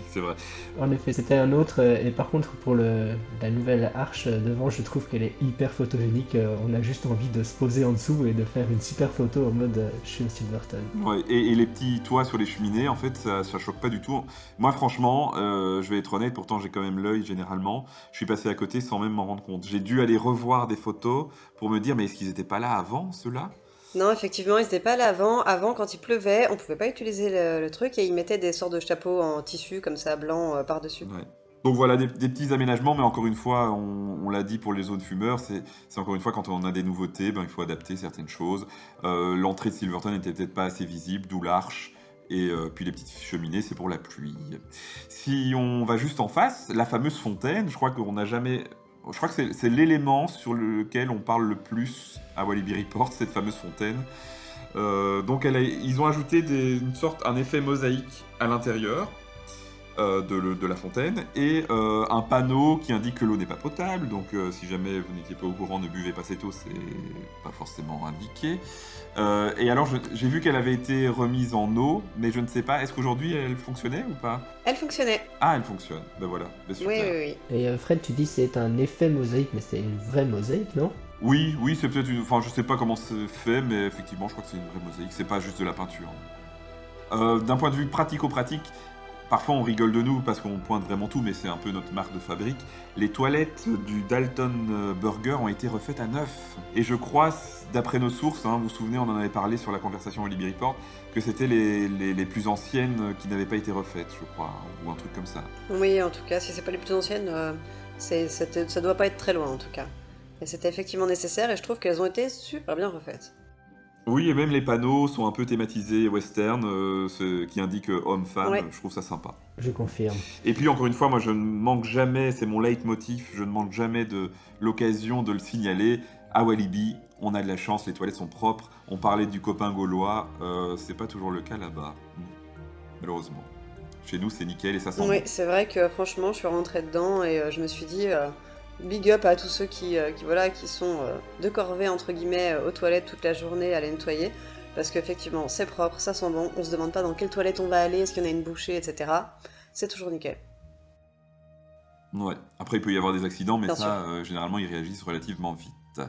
C'est vrai. En effet, c'était un autre, et par contre pour la nouvelle arche devant, je trouve qu'elle est hyper photogénique, on a juste envie de se poser en dessous et de faire une super photo en mode je suis au Silverton. Ouais, et les petits toits sur les cheminées, en fait, ça choque pas du tout. Moi, franchement, je vais être honnête, pourtant j'ai quand même l'œil généralement, je suis passé à côté sans même m'en rendre compte. J'ai dû aller revoir des photos pour me dire, mais est-ce qu'ils étaient pas là avant, ceux-là ? Non, effectivement, ils n'étaient pas là avant. Avant, quand il pleuvait, on pouvait pas utiliser le truc et ils mettaient des sortes de chapeaux en tissu, comme ça, blanc, par-dessus. Ouais. Donc voilà, des petits aménagements, mais encore une fois, on l'a dit pour les zones fumeurs, c'est encore une fois, quand on a des nouveautés, il faut adapter certaines choses. L'entrée de Silverton n'était peut-être pas assez visible, d'où l'arche. Et puis les petites cheminées, c'est pour la pluie. Si on va juste en face, la fameuse fontaine, je crois qu'on n'a jamais... Je crois que c'est l'élément sur lequel on parle le plus à Walibi Report, cette fameuse fontaine. Donc ils ont ajouté un effet mosaïque à l'intérieur de la fontaine et un panneau qui indique que l'eau n'est pas potable. Donc si jamais vous n'étiez pas au courant, ne buvez pas cette eau, c'est pas forcément indiqué. Et alors j'ai vu qu'elle avait été remise en eau, mais je ne sais pas, est-ce qu'aujourd'hui elle fonctionnait ou pas? Elle fonctionnait. Ah, elle fonctionne, ben voilà, ben super. Oui. Et Fred, tu dis c'est un effet mosaïque, mais c'est une vraie mosaïque, non? Oui, c'est peut-être une... Enfin, je sais pas comment c'est fait, mais effectivement, je crois que c'est une vraie mosaïque, c'est pas juste de la peinture. D'un point de vue pratico-pratique, parfois on rigole de nous parce qu'on pointe vraiment tout, mais c'est un peu notre marque de fabrique. Les toilettes du Dalton Burger ont été refaites à neuf. Et je crois, d'après nos sources, vous vous souvenez, on en avait parlé sur la conversation Walibi Report, que c'était les plus anciennes qui n'avaient pas été refaites, je crois, ou un truc comme ça. Oui, en tout cas, si c'est pas les plus anciennes, ça doit pas être très loin en tout cas. Et c'était effectivement nécessaire et je trouve qu'elles ont été super bien refaites. Oui, et même les panneaux sont un peu thématisés western, qui indiquent homme-femme, Ouais. je trouve ça sympa. Je confirme. Et puis encore une fois, moi je ne manque jamais, c'est mon leitmotiv, je ne manque jamais de l'occasion de le signaler. À Walibi, on a de la chance, les toilettes sont propres. On parlait du copain gaulois, c'est pas toujours le cas là-bas, malheureusement. Chez nous, c'est nickel et ça sent Oui, bon. c'est vrai que franchement, je suis rentrée dedans et je me suis dit big up à tous ceux qui sont de corvée entre guillemets aux toilettes toute la journée à les nettoyer. Parce qu'effectivement, c'est propre, ça sent bon, on se demande pas dans quelle toilette on va aller, est-ce qu'il y en a une bouchée, etc. C'est toujours nickel. Ouais. Après, il peut y avoir des accidents, mais Bien ça, généralement, ils réagissent relativement vite.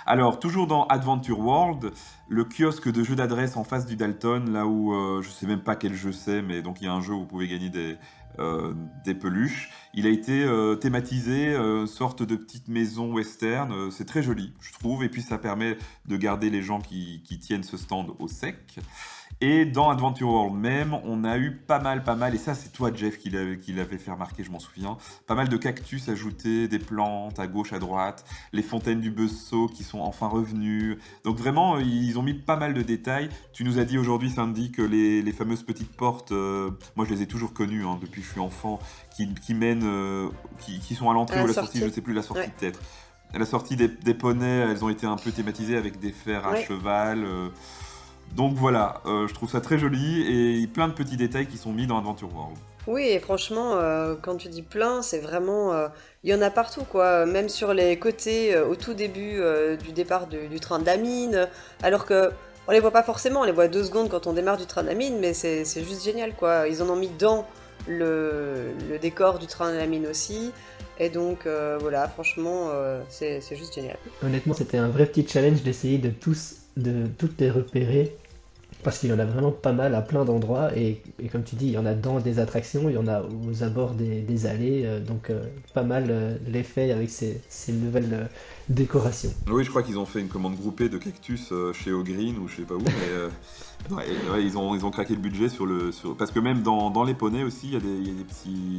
Alors, toujours dans Adventure World, le kiosque de jeux d'adresse en face du Dalton, là où je sais même pas quel jeu c'est, mais donc il y a un jeu où vous pouvez gagner des peluches. Il a été thématisé, sorte de petite maison western. C'est très joli, je trouve, et puis ça permet de garder les gens qui tiennent ce stand au sec. Et dans Adventure World même, on a eu pas mal, et ça c'est toi Jeff qui l'avait fait remarquer, je m'en souviens, pas mal de cactus ajoutés, des plantes à gauche, à droite, les fontaines du Besso qui sont enfin revenues. Donc vraiment, ils ont mis pas mal de détails. Tu nous as dit aujourd'hui, Sandy, que les fameuses petites portes, moi je les ai toujours connues depuis que je suis enfant, qui mènent, qui sont à l'entrée À la ou à la sortie, sortie. je sais plus, la sortie Ouais. peut-être. À la sortie des poneys, elles ont été un peu thématisées avec des fers à Ouais. cheval. Donc voilà, je trouve ça très joli et plein de petits détails qui sont mis dans Adventure World. Oui, et franchement, quand tu dis plein, c'est vraiment... Il y en a partout, quoi. Même sur les côtés, au tout début du départ du train de la mine. Alors que on les voit pas forcément, on les voit 2 secondes quand on démarre du train de la mine, mais c'est juste génial, quoi. Ils en ont mis dans le décor du train de la mine aussi. Et donc, voilà, franchement, c'est juste génial. Honnêtement, c'était un vrai petit challenge d'essayer de toutes les repérer. Parce qu'il y en a vraiment pas mal à plein d'endroits. Et comme tu dis, il y en a dans des attractions, il y en a aux abords des allées. Donc, pas mal l'effet avec ces nouvelles décorations. Oui, je crois qu'ils ont fait une commande groupée de cactus chez O'Green ou je sais pas où, mais ouais, ils ont craqué le budget parce que même dans les poneys aussi, il y a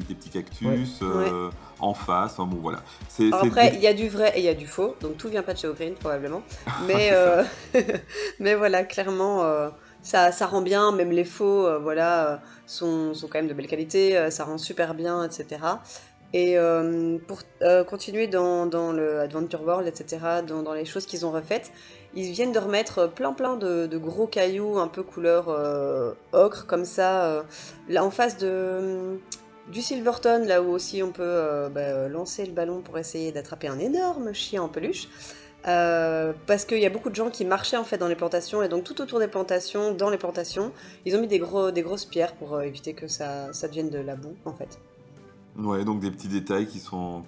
des petits cactus Ouais. en face. Enfin, bon, voilà. Alors après, il y a du vrai et il y a du faux, donc tout vient pas de chez O'Green probablement. Mais, mais voilà, clairement, ça rend bien, même les faux, voilà, sont quand même de belle qualité, ça rend super bien, etc. Et pour continuer dans le Adventure World, etc., dans les choses qu'ils ont refaites, ils viennent de remettre plein de gros cailloux un peu couleur ocre, comme ça, là en face du Silverton, là où aussi on peut lancer le ballon pour essayer d'attraper un énorme chien en peluche. Parce qu'il y a beaucoup de gens qui marchaient en fait dans les plantations, et donc tout autour des plantations, dans les plantations, ils ont mis des grosses pierres pour éviter que ça devienne de la boue en fait. Ouais, donc des petits détails qui font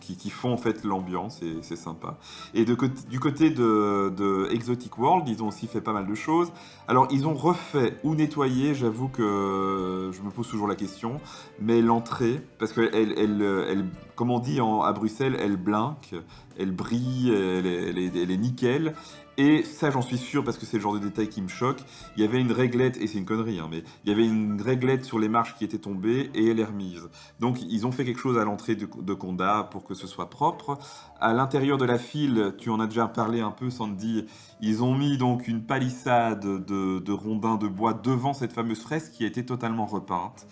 en fait l'ambiance et c'est sympa. Et du côté de Exotic World, ils ont aussi fait pas mal de choses. Alors, ils ont refait ou nettoyé, j'avoue que je me pose toujours la question, mais l'entrée, parce que elle, comme on dit à Bruxelles, elle blinque, elle brille, elle est nickel. Et ça, j'en suis sûr, parce que c'est le genre de détail qui me choque. Il y avait une réglette, et c'est une connerie, mais il y avait une réglette sur les marches qui était tombée, et elle est remise. Donc, ils ont fait quelque chose à l'entrée de Conda pour que ce soit propre. À l'intérieur de la file, tu en as déjà parlé un peu, Sandy, ils ont mis donc une palissade de rondins de bois devant cette fameuse fresque qui a été totalement repeinte.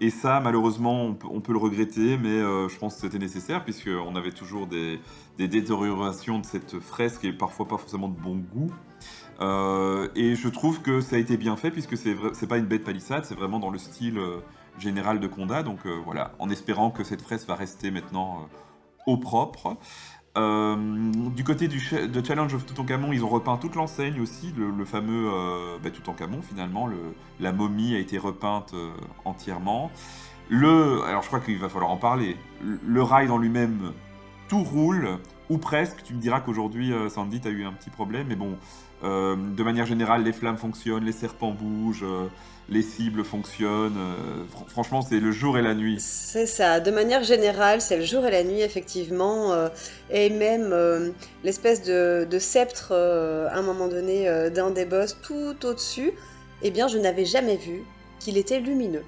Et ça, malheureusement, on peut le regretter, mais je pense que c'était nécessaire, puisqu'on avait toujours des détériorations de cette fresque et parfois pas forcément de bon goût. Et je trouve que ça a été bien fait, puisque c'est pas une bête palissade, c'est vraiment dans le style général de Conda. Donc voilà, en espérant que cette fresque va rester maintenant au propre. Du côté de Challenge of Toutankhamon, ils ont repeint toute l'enseigne aussi, le fameux Toutankhamon finalement, la momie a été repeinte entièrement. Alors je crois qu'il va falloir en parler, le ride en lui-même, tout roule, ou presque. Tu me diras qu'aujourd'hui, Sandy, tu as eu un petit problème, mais bon, De manière générale, les flammes fonctionnent, les serpents bougent, les cibles fonctionnent. Franchement, c'est le jour et la nuit. C'est ça, de manière générale, c'est le jour et la nuit, effectivement, et même l'espèce de sceptre, à un moment donné, d'un des boss tout au-dessus, eh bien, je n'avais jamais vu qu'il était lumineux.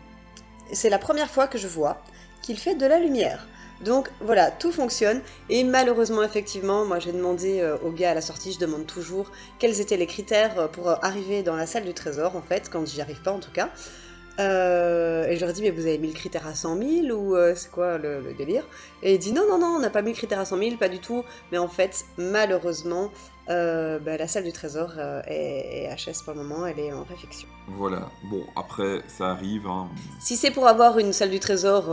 C'est la première fois que je vois qu'il fait de la lumière. Donc voilà, tout fonctionne, et malheureusement, effectivement, moi j'ai demandé aux gars à la sortie, je demande toujours quels étaient les critères pour arriver dans la salle du trésor, en fait, quand j'y arrive pas en tout cas. Et je leur ai dit, mais vous avez mis le critère à 100 000 ou c'est quoi le délire? Et il dit, non, on n'a pas mis le critère à 100 000, pas du tout, mais en fait, malheureusement, la salle du trésor est HS pour le moment, elle est en réflexion. Voilà, bon, après, ça arrive, hein. Si c'est pour avoir une salle du trésor...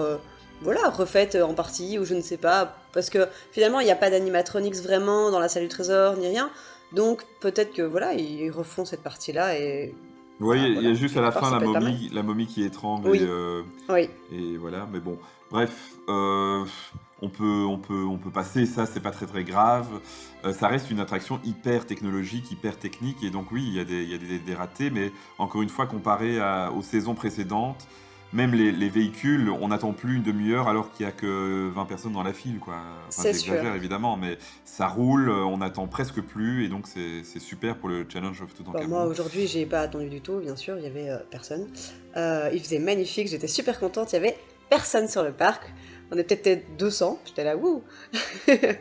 voilà, refaite en partie, ou je ne sais pas, parce que finalement il n'y a pas d'animatronics vraiment dans la salle du trésor, ni rien, donc peut-être que voilà, ils refont cette partie-là, et... Oui, il y a voilà, juste à la quelque fin part, ça peut être pas mal. la momie qui étrangle, Oui. Oui. et voilà, mais bon, bref, on peut passer, ça c'est pas très très grave. Ça reste une attraction hyper technologique, hyper technique, et donc oui, il y a des ratés, mais encore une fois, comparé aux saisons précédentes, même les véhicules, on n'attend plus une demi-heure alors qu'il n'y a que 20 personnes dans la file, quoi. Enfin, C'est j'exagère sûr. évidemment, mais ça roule, on n'attend presque plus, et donc c'est super pour le Challenge of Bon, Toutankhamon. moi aujourd'hui j'ai pas attendu du tout, bien sûr, il y avait personne. Il faisait magnifique, j'étais super contente, il y avait personne sur le parc. On était peut-être 200, j'étais là, wouh. Ben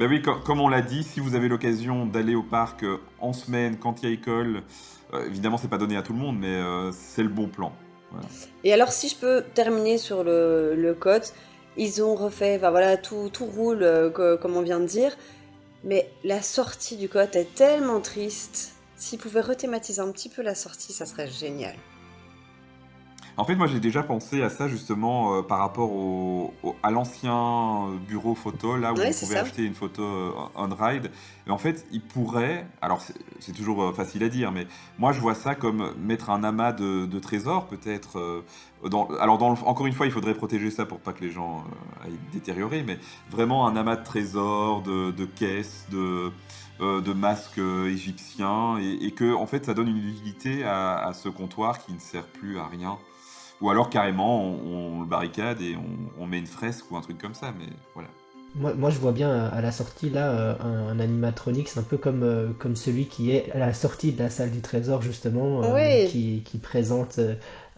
oui, comme on l'a dit, si vous avez l'occasion d'aller au parc en semaine, quand il y a école, évidemment c'est pas donné à tout le monde, mais c'est le bon plan. Voilà. Et alors, si je peux terminer sur le code, ils ont refait, enfin voilà, tout roule comme on vient de dire, mais la sortie du code est tellement triste. S'ils pouvaient rethématiser un petit peu la sortie, ça serait génial. En fait, moi j'ai déjà pensé à ça justement par rapport à l'ancien bureau photo, là où Ouais, on c'est pouvait ça. acheter une photo on-ride. Et en fait, ils pourraient, alors c'est toujours facile à dire, mais moi je vois ça comme mettre un amas de trésors peut-être. Encore une fois, il faudrait protéger ça pour pas que les gens aillent détériorer, mais vraiment un amas de trésors, de caisses, de masques égyptiens, et que en fait ça donne une utilité à ce comptoir qui ne sert plus à rien. Ou alors carrément on le barricade et on met une fresque ou un truc comme ça, mais voilà. Moi, je vois bien à la sortie là un animatronics un peu comme celui qui est à la sortie de la salle du trésor justement, Oui. qui présente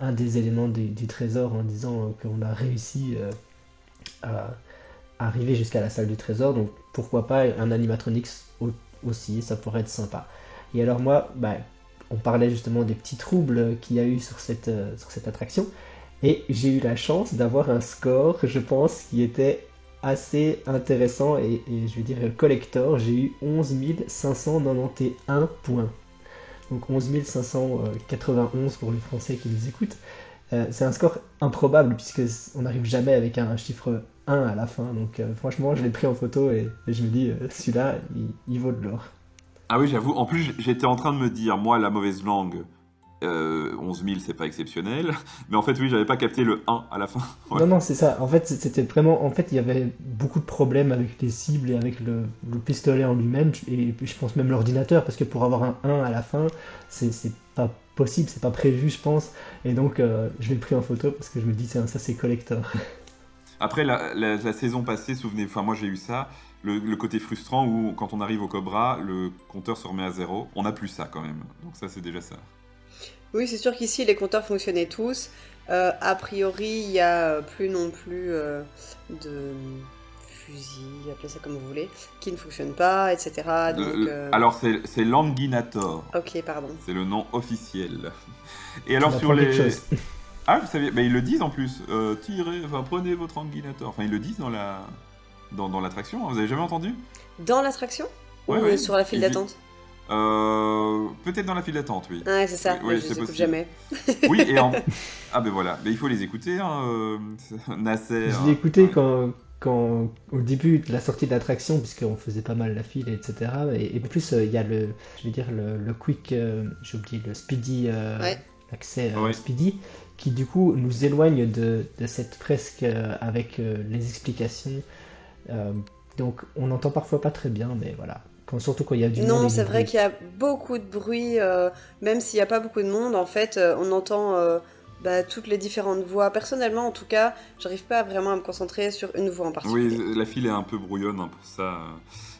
un des éléments du trésor en disant qu'on a réussi à arriver jusqu'à la salle du trésor. Donc pourquoi pas un animatronics aussi, ça pourrait être sympa. Et alors moi, on parlait justement des petits troubles qu'il y a eu sur cette attraction, et j'ai eu la chance d'avoir un score, je pense, qui était assez intéressant et je vais dire collector. J'ai eu 11 591 points. Donc 11 591 pour les Français qui nous écoutent. C'est un score improbable puisque on n'arrive jamais avec un chiffre 1 à la fin. Donc franchement, je l'ai pris en photo et je me dis, celui-là, il vaut de l'or. Ah oui, j'avoue, en plus j'étais en train de me dire, moi la mauvaise langue, 11 000 c'est pas exceptionnel, mais en fait oui, j'avais pas capté le 1 à la fin. Ouais. Non, c'est ça. En fait, c'était vraiment. En fait, il y avait beaucoup de problèmes avec les cibles et avec le pistolet en lui-même, et puis je pense même l'ordinateur, parce que pour avoir un 1 à la fin, c'est pas possible, c'est pas prévu, je pense. Et donc, je l'ai pris en photo parce que je me dis, ça c'est collector. Après la saison passée, souvenez, enfin moi j'ai eu ça, le côté frustrant où quand on arrive au Cobra, le compteur se remet à 0, on n'a plus ça quand même, donc ça c'est déjà ça. Oui, c'est sûr qu'ici les compteurs fonctionnaient tous. A priori, il n'y a plus non plus de fusils, appelez ça comme vous voulez, qui ne fonctionnent pas, etc. Donc, Alors c'est Languinator, ok, pardon. c'est le nom officiel. Et alors Tu sur m'apprends quelque les... chose. Ah, vous savez, ils le disent en plus, prenez votre Languinator, enfin ils le disent dans l'attraction, hein. Vous avez jamais entendu? Dans l'attraction? Ouais, Ou ouais. sur la file Ils d'attente? Peut-être dans la file d'attente, oui. Ouais, c'est ça, Oui, je c'est les écoute possible. jamais. Oui, ah ben voilà, mais il faut les écouter, hein, Nasser. Je l'ai écouté quand au début de la sortie de l'attraction, puisqu'on faisait pas mal la file, etc. Et plus, il y a le quick, j'ai oublié, le speedy, Ouais. l'accès Ouais. speedy, qui du coup nous éloigne de cette fresque avec les explications. Donc on n'entend parfois pas très bien, mais voilà. Surtout quand il y a du monde Non, et c'est du vrai bruit. qu'il y a beaucoup de bruit, même s'il n'y a pas beaucoup de monde, en fait, on entend toutes les différentes voix. Personnellement, en tout cas, j'arrive pas vraiment à me concentrer sur une voix en Oui, particulier. la file est un peu brouillonne hein, pour ça.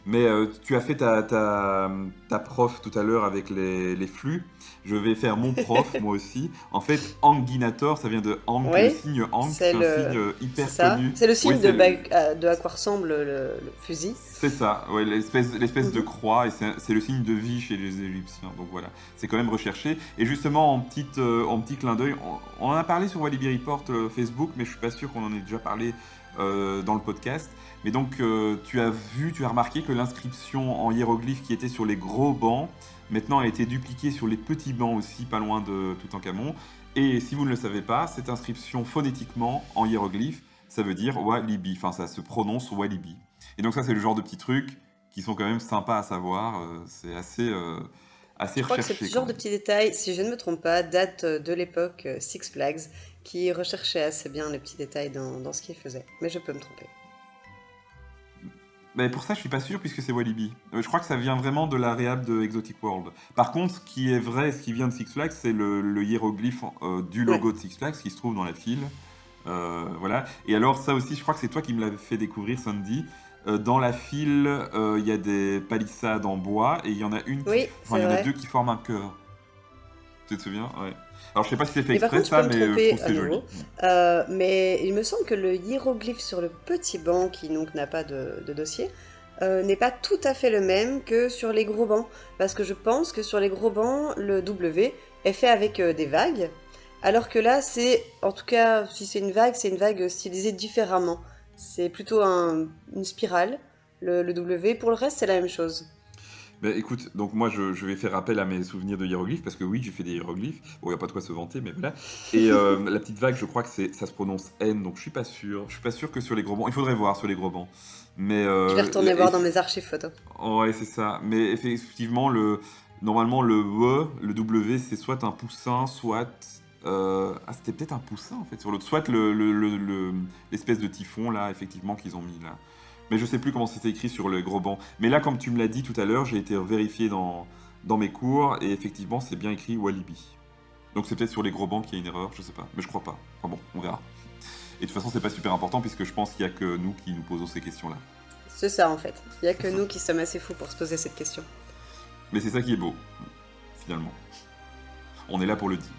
Mais tu as fait ta prof tout à l'heure avec les flux. Je vais faire mon prof, moi aussi. En fait, Anginator, ça vient de Ankh, le Oui, signe Ankh, c'est c'est un le... signe c'est hyper ça. connu. C'est le Ouais, signe de à quoi ressemble le fusil. c'est ça, ouais, l'espèce de Mhm. croix, et c'est le signe de vie chez les Égyptiens. Donc voilà, c'est quand même recherché. Et justement, en petit clin d'œil, on en a parlé sur Walibi Report Facebook, mais je suis pas sûr qu'on en ait déjà parlé dans le podcast. Mais donc, tu as remarqué que l'inscription en hiéroglyphe qui était sur les gros bancs, maintenant a été dupliquée sur les petits bancs aussi, pas loin de Toutankhamon. Et si vous ne le savez pas, cette inscription phonétiquement en hiéroglyphe, ça veut dire Walibi, enfin ça se prononce Walibi. Et donc ça, c'est le genre de petits trucs qui sont quand même sympas à savoir. C'est assez Je crois que ce recherché genre quand de même. petits détails, si je ne me trompe pas, date de l'époque Six Flags, qui recherchait assez bien les petits détails dans ce qu'il faisait. Mais je peux me tromper. Mais pour ça, je suis pas sûr puisque c'est Walibi. Je crois que ça vient vraiment de la réhab de Exotic World. Par contre, ce qui est vrai, ce qui vient de Six Flags, c'est le hiéroglyphe du Ouais. logo de Six Flags qui se trouve dans la file. Voilà. Et alors, ça aussi, je crois que c'est toi qui me l'avais fait découvrir, Sandy. Dans la file, il y a des palissades en bois et il y en a Oui, enfin, c'est il y en a vrai. deux qui forment un cœur. Tu te souviens? Ouais. Alors, je sais pas si c'est fait Mais par exprès contre, je peux ça, me mais je tromper trouve que à c'est joli. nouveau. Mais il me semble que le hiéroglyphe sur le petit banc, qui donc n'a pas de dossier, n'est pas tout à fait le même que sur les gros bancs. Parce que je pense que sur les gros bancs, le W est fait avec des vagues. Alors que là, en tout cas, si c'est une vague stylisée différemment. C'est plutôt une spirale, le W. Pour le reste, c'est la même chose. Bah, écoute, donc moi je vais faire appel à mes souvenirs de hiéroglyphes parce que oui, j'ai fait des hiéroglyphes. Bon, il n'y a pas de quoi se vanter, mais voilà. Et la petite vague, je crois que ça se prononce N, donc je suis pas sûr. Je suis pas sûr que sur les gros bancs. Il faudrait voir sur les gros bancs. Mais Je vais retourner voir dans mes archives photos. ouais, c'est ça. Mais effectivement, normalement le W, c'est soit un poussin, soit c'était peut-être un poussin en fait sur l'autre, soit l'espèce de typhon là, effectivement qu'ils ont mis là. Mais je sais plus comment c'était écrit sur le gros banc. Mais là, comme tu me l'as dit tout à l'heure, j'ai été vérifié dans mes cours et effectivement, c'est bien écrit Walibi. Donc c'est peut-être sur les gros bancs qu'il y a une erreur, je sais pas, mais je crois pas. Enfin bon, on verra. Et de toute façon, c'est pas super important puisque je pense qu'il y a que nous qui nous posons ces questions-là. C'est ça en fait. Il n'y a que nous qui sommes assez fous pour se poser cette question. Mais c'est ça qui est beau, finalement. On est là pour le dire.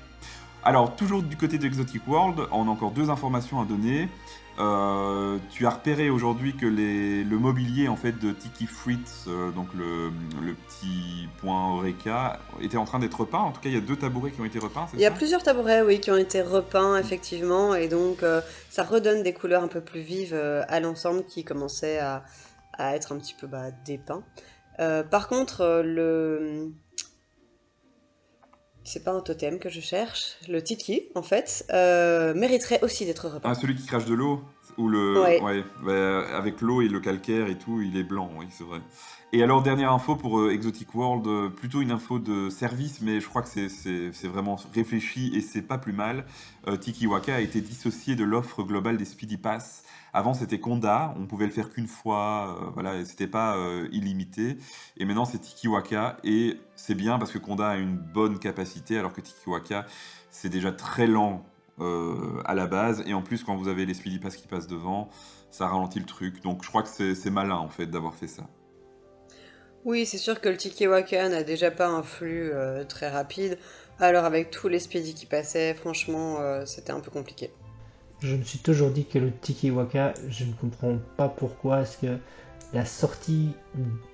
Alors, toujours du côté d'Exotic World, on a encore deux informations à donner. Tu as repéré aujourd'hui que le mobilier en fait de Tiki Fritz, donc le petit point Eureka, était en train d'être repeint. En tout cas, il y a deux tabourets qui ont été repeints, c'est Il y a ça? plusieurs tabourets, oui, qui ont été repeints, effectivement, et donc ça redonne des couleurs un peu plus vives à l'ensemble qui commençait à être un petit peu dépeint. Par contre, c'est pas un totem que je cherche, le tiki, en fait, mériterait aussi d'être repeint. Ah, celui qui crache de l'eau? Ou Ouais. Ouais, bah, avec l'eau et le calcaire et tout, il est blanc, oui, c'est vrai. Et alors, dernière info pour Exotic World, plutôt une info de service, mais je crois que c'est vraiment réfléchi et c'est pas plus mal. Tiki Waka a été dissocié de l'offre globale des Speedy Pass. Avant, c'était Conda, on pouvait le faire qu'une fois, voilà, et c'était pas illimité. Et maintenant, c'est Tiki Waka, et c'est bien parce que Conda a une bonne capacité, alors que Tiki Waka, c'est déjà très lent à la base, et en plus quand vous avez les Speedy Pass qui passent devant, ça ralentit le truc, donc je crois que c'est malin en fait d'avoir fait ça. Oui, c'est sûr que le Tiki Waka n'a déjà pas un flux très rapide, alors avec tous les speedy qui passaient, franchement, c'était un peu compliqué. Je me suis toujours dit que le Tiki Waka, je ne comprends pas pourquoi est-ce que la sortie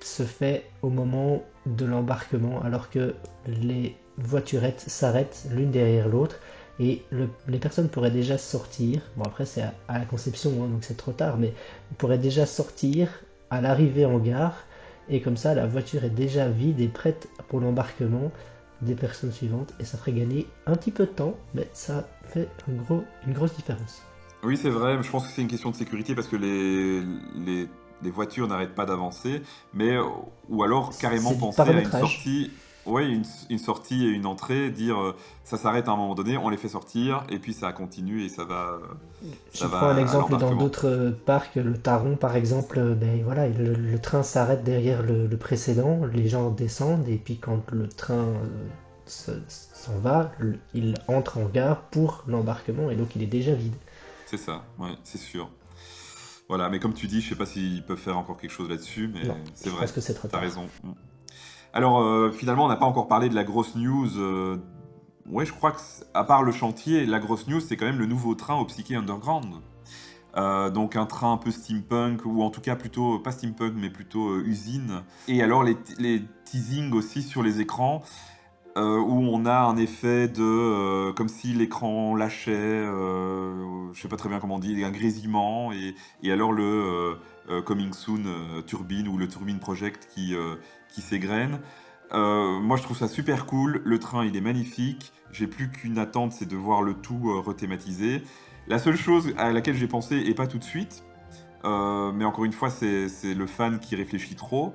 se fait au moment de l'embarquement alors que les voiturettes s'arrêtent l'une derrière l'autre et les personnes pourraient déjà sortir. Bon, après c'est à la conception, hein, donc c'est trop tard, mais on pourrait déjà sortir à l'arrivée en gare et comme ça la voiture est déjà vide et prête pour l'embarquement des personnes suivantes et ça ferait gagner un petit peu de temps, mais ça fait une grosse différence. Oui, c'est vrai, je pense que c'est une question de sécurité parce que les voitures n'arrêtent pas d'avancer, mais ou alors carrément C'est du penser à une paramétrage. sortie. Ouais, une sortie et une entrée, dire ça s'arrête à un moment donné, on les fait sortir, et puis ça continue et ça va Je prends un à exemple dans l'embarquement. d'autres parcs, le Taron par exemple, ben voilà, le train s'arrête derrière le précédent, les gens descendent et puis quand le train s'en va, il entre en gare pour l'embarquement et donc il est déjà vide. C'est ça, ouais, c'est sûr. Voilà, mais comme tu dis, je sais pas s'ils peuvent faire encore quelque chose là-dessus, mais Non, c'est je vrai, pense que c'est trop t'as tard. raison. Alors, finalement, on n'a pas encore parlé de la grosse news. Ouais, je crois que, à part le chantier, la grosse news, c'est quand même le nouveau train au Psyché Underground. Donc un train un peu steampunk, ou en tout cas plutôt, pas steampunk, mais plutôt usine. Et alors les teasings aussi sur les écrans, où on a un effet de... comme si l'écran lâchait, je sais pas très bien comment on dit, un grésillement, et alors le Coming Soon turbine, ou le Turbine Project qui s'égrène. Moi je trouve ça super cool, le train il est magnifique, j'ai plus qu'une attente, c'est de voir le tout rethématisé. La seule chose à laquelle j'ai pensé, et pas tout de suite, mais encore une fois c'est le fan qui réfléchit trop,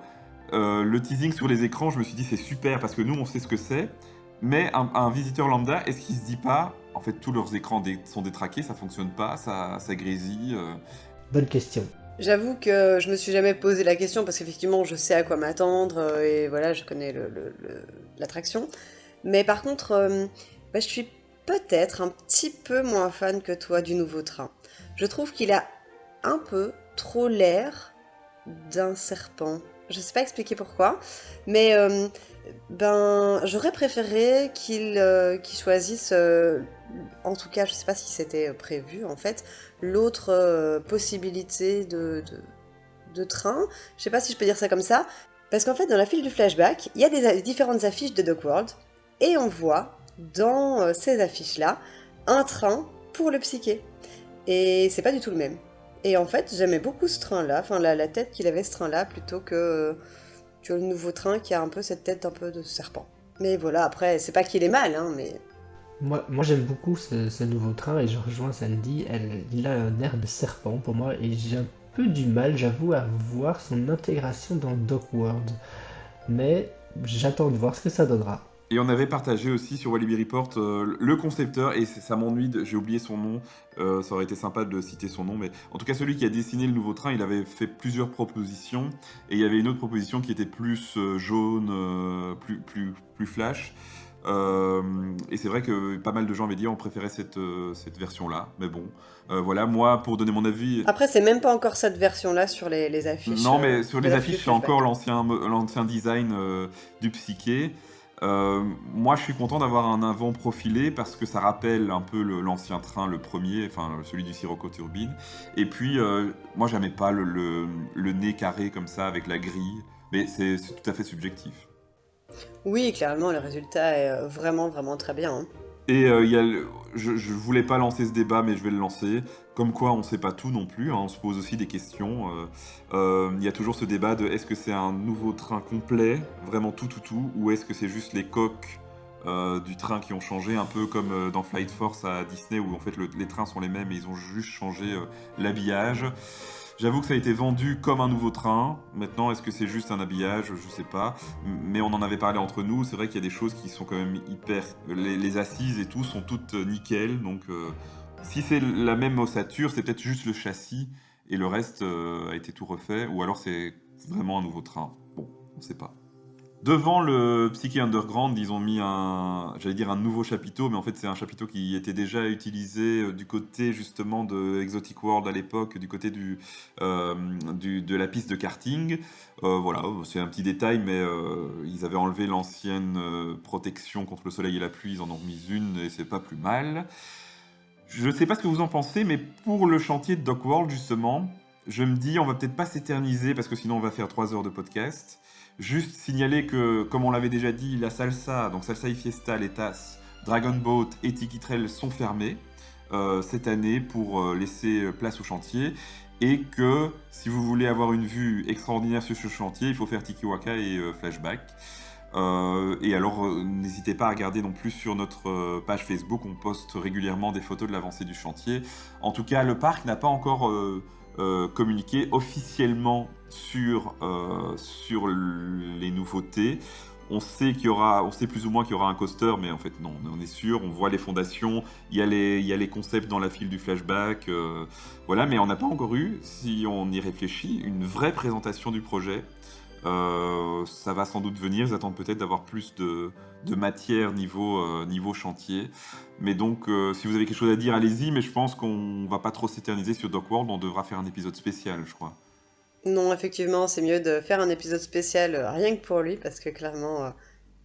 le teasing sur les écrans, je me suis dit c'est super parce que nous on sait ce que c'est, mais un visiteur lambda, est-ce qu'il se dit pas, en fait tous leurs écrans sont détraqués, ça fonctionne pas, ça grésille. Bonne question. J'avoue que je me suis jamais posé la question parce qu'effectivement je sais à quoi m'attendre et voilà, je connais l'attraction. Mais par contre, je suis peut-être un petit peu moins fan que toi du nouveau train. Je trouve qu'il a un peu trop l'air d'un serpent. Je sais pas expliquer pourquoi, mais j'aurais préféré qu'il choisisse, en tout cas, je sais pas si c'était prévu en fait, l'autre possibilité de train. Je sais pas si je peux dire ça comme ça, parce qu'en fait, dans la file du flashback, il y a des différentes affiches de Docworld, et on voit dans ces affiches-là un train pour le Psyché. Et c'est pas du tout le même. Et en fait, j'aimais beaucoup ce train-là, enfin la tête qu'il avait ce train-là, plutôt que le nouveau train qui a un peu cette tête un peu de serpent. Mais voilà, après, c'est pas qu'il est mal, hein, mais... Moi j'aime beaucoup ce nouveau train et je rejoins Sandy, il a un air de serpent pour moi et j'ai un peu du mal, j'avoue, à voir son intégration dans Docworld. Mais j'attends de voir ce que ça donnera. Et on avait partagé aussi sur Walibi Report le concepteur, et ça m'ennuie, j'ai oublié son nom, ça aurait été sympa de citer son nom, mais en tout cas celui qui a dessiné le nouveau train, il avait fait plusieurs propositions, et il y avait une autre proposition qui était plus jaune, plus flash, et c'est vrai que pas mal de gens avaient dit on préférait cette version-là, mais bon, voilà, moi pour donner mon avis... Après, c'est même pas encore cette version-là sur les affiches. Non, mais sur de les la affiches, file c'est encore flashback. l'ancien design du Psyché. Moi, je suis content d'avoir un avant profilé parce que ça rappelle un peu l'ancien train, le premier, enfin celui du Sirocco Turbine. Et puis, moi, j'aimais pas le nez carré comme ça avec la grille, mais c'est tout à fait subjectif. Oui, clairement, le résultat est vraiment, vraiment très bien, hein. Et je voulais pas lancer ce débat, mais je vais le lancer. Comme quoi, on sait pas tout non plus, hein, on se pose aussi des questions. Il y a toujours ce débat de est-ce que c'est un nouveau train complet, vraiment tout, ou est-ce que c'est juste les coques du train qui ont changé, un peu comme dans Flight Force à Disney, où en fait les trains sont les mêmes et ils ont juste changé l'habillage. J'avoue que ça a été vendu comme un nouveau train. Maintenant, est-ce que c'est juste un habillage? Je sais pas. Mais on en avait parlé entre nous. C'est vrai qu'il y a des choses qui sont quand même hyper... Les assises et tout sont toutes nickel. Donc, si c'est la même ossature, c'est peut-être juste le châssis et le reste a été tout refait. Ou alors c'est vraiment un nouveau train. Bon, on sait pas. Devant le Psyché Underground, ils ont mis un nouveau chapiteau, mais en fait c'est un chapiteau qui était déjà utilisé du côté justement de Exotic World à l'époque, du côté de la piste de karting. Voilà, c'est un petit détail, mais ils avaient enlevé l'ancienne protection contre le soleil et la pluie, ils en ont mis une et c'est pas plus mal. Je sais pas ce que vous en pensez, mais pour le chantier de Docworld justement, je me dis on va peut-être pas s'éterniser parce que sinon on va faire 3 heures de podcast. Juste signaler que, comme on l'avait déjà dit, la Salsa, donc Salsa y Fiesta, les tasses, Dragon Boat et Tiki Trail sont fermés cette année pour laisser place au chantier. Et que si vous voulez avoir une vue extraordinaire sur ce chantier, il faut faire Tiki Waka et Flashback. Et alors, n'hésitez pas à regarder non plus sur notre page Facebook, on poste régulièrement des photos de l'avancée du chantier. En tout cas, le parc n'a pas encore communiqué officiellement sur les nouveautés. On sait on sait plus ou moins qu'il y aura un coaster, mais en fait non, on est sûr. On voit les fondations, il y a les concepts dans la file du flashback, voilà. Mais on n'a pas encore eu, si on y réfléchit, une vraie présentation du projet. Ça va sans doute venir. Ils attendent peut-être d'avoir plus de matière niveau chantier. Mais donc, si vous avez quelque chose à dire, allez-y. Mais je pense qu'on va pas trop s'éterniser sur Doc World. On devra faire un épisode spécial, je crois. Non, effectivement, c'est mieux de faire un épisode spécial rien que pour lui, parce que clairement,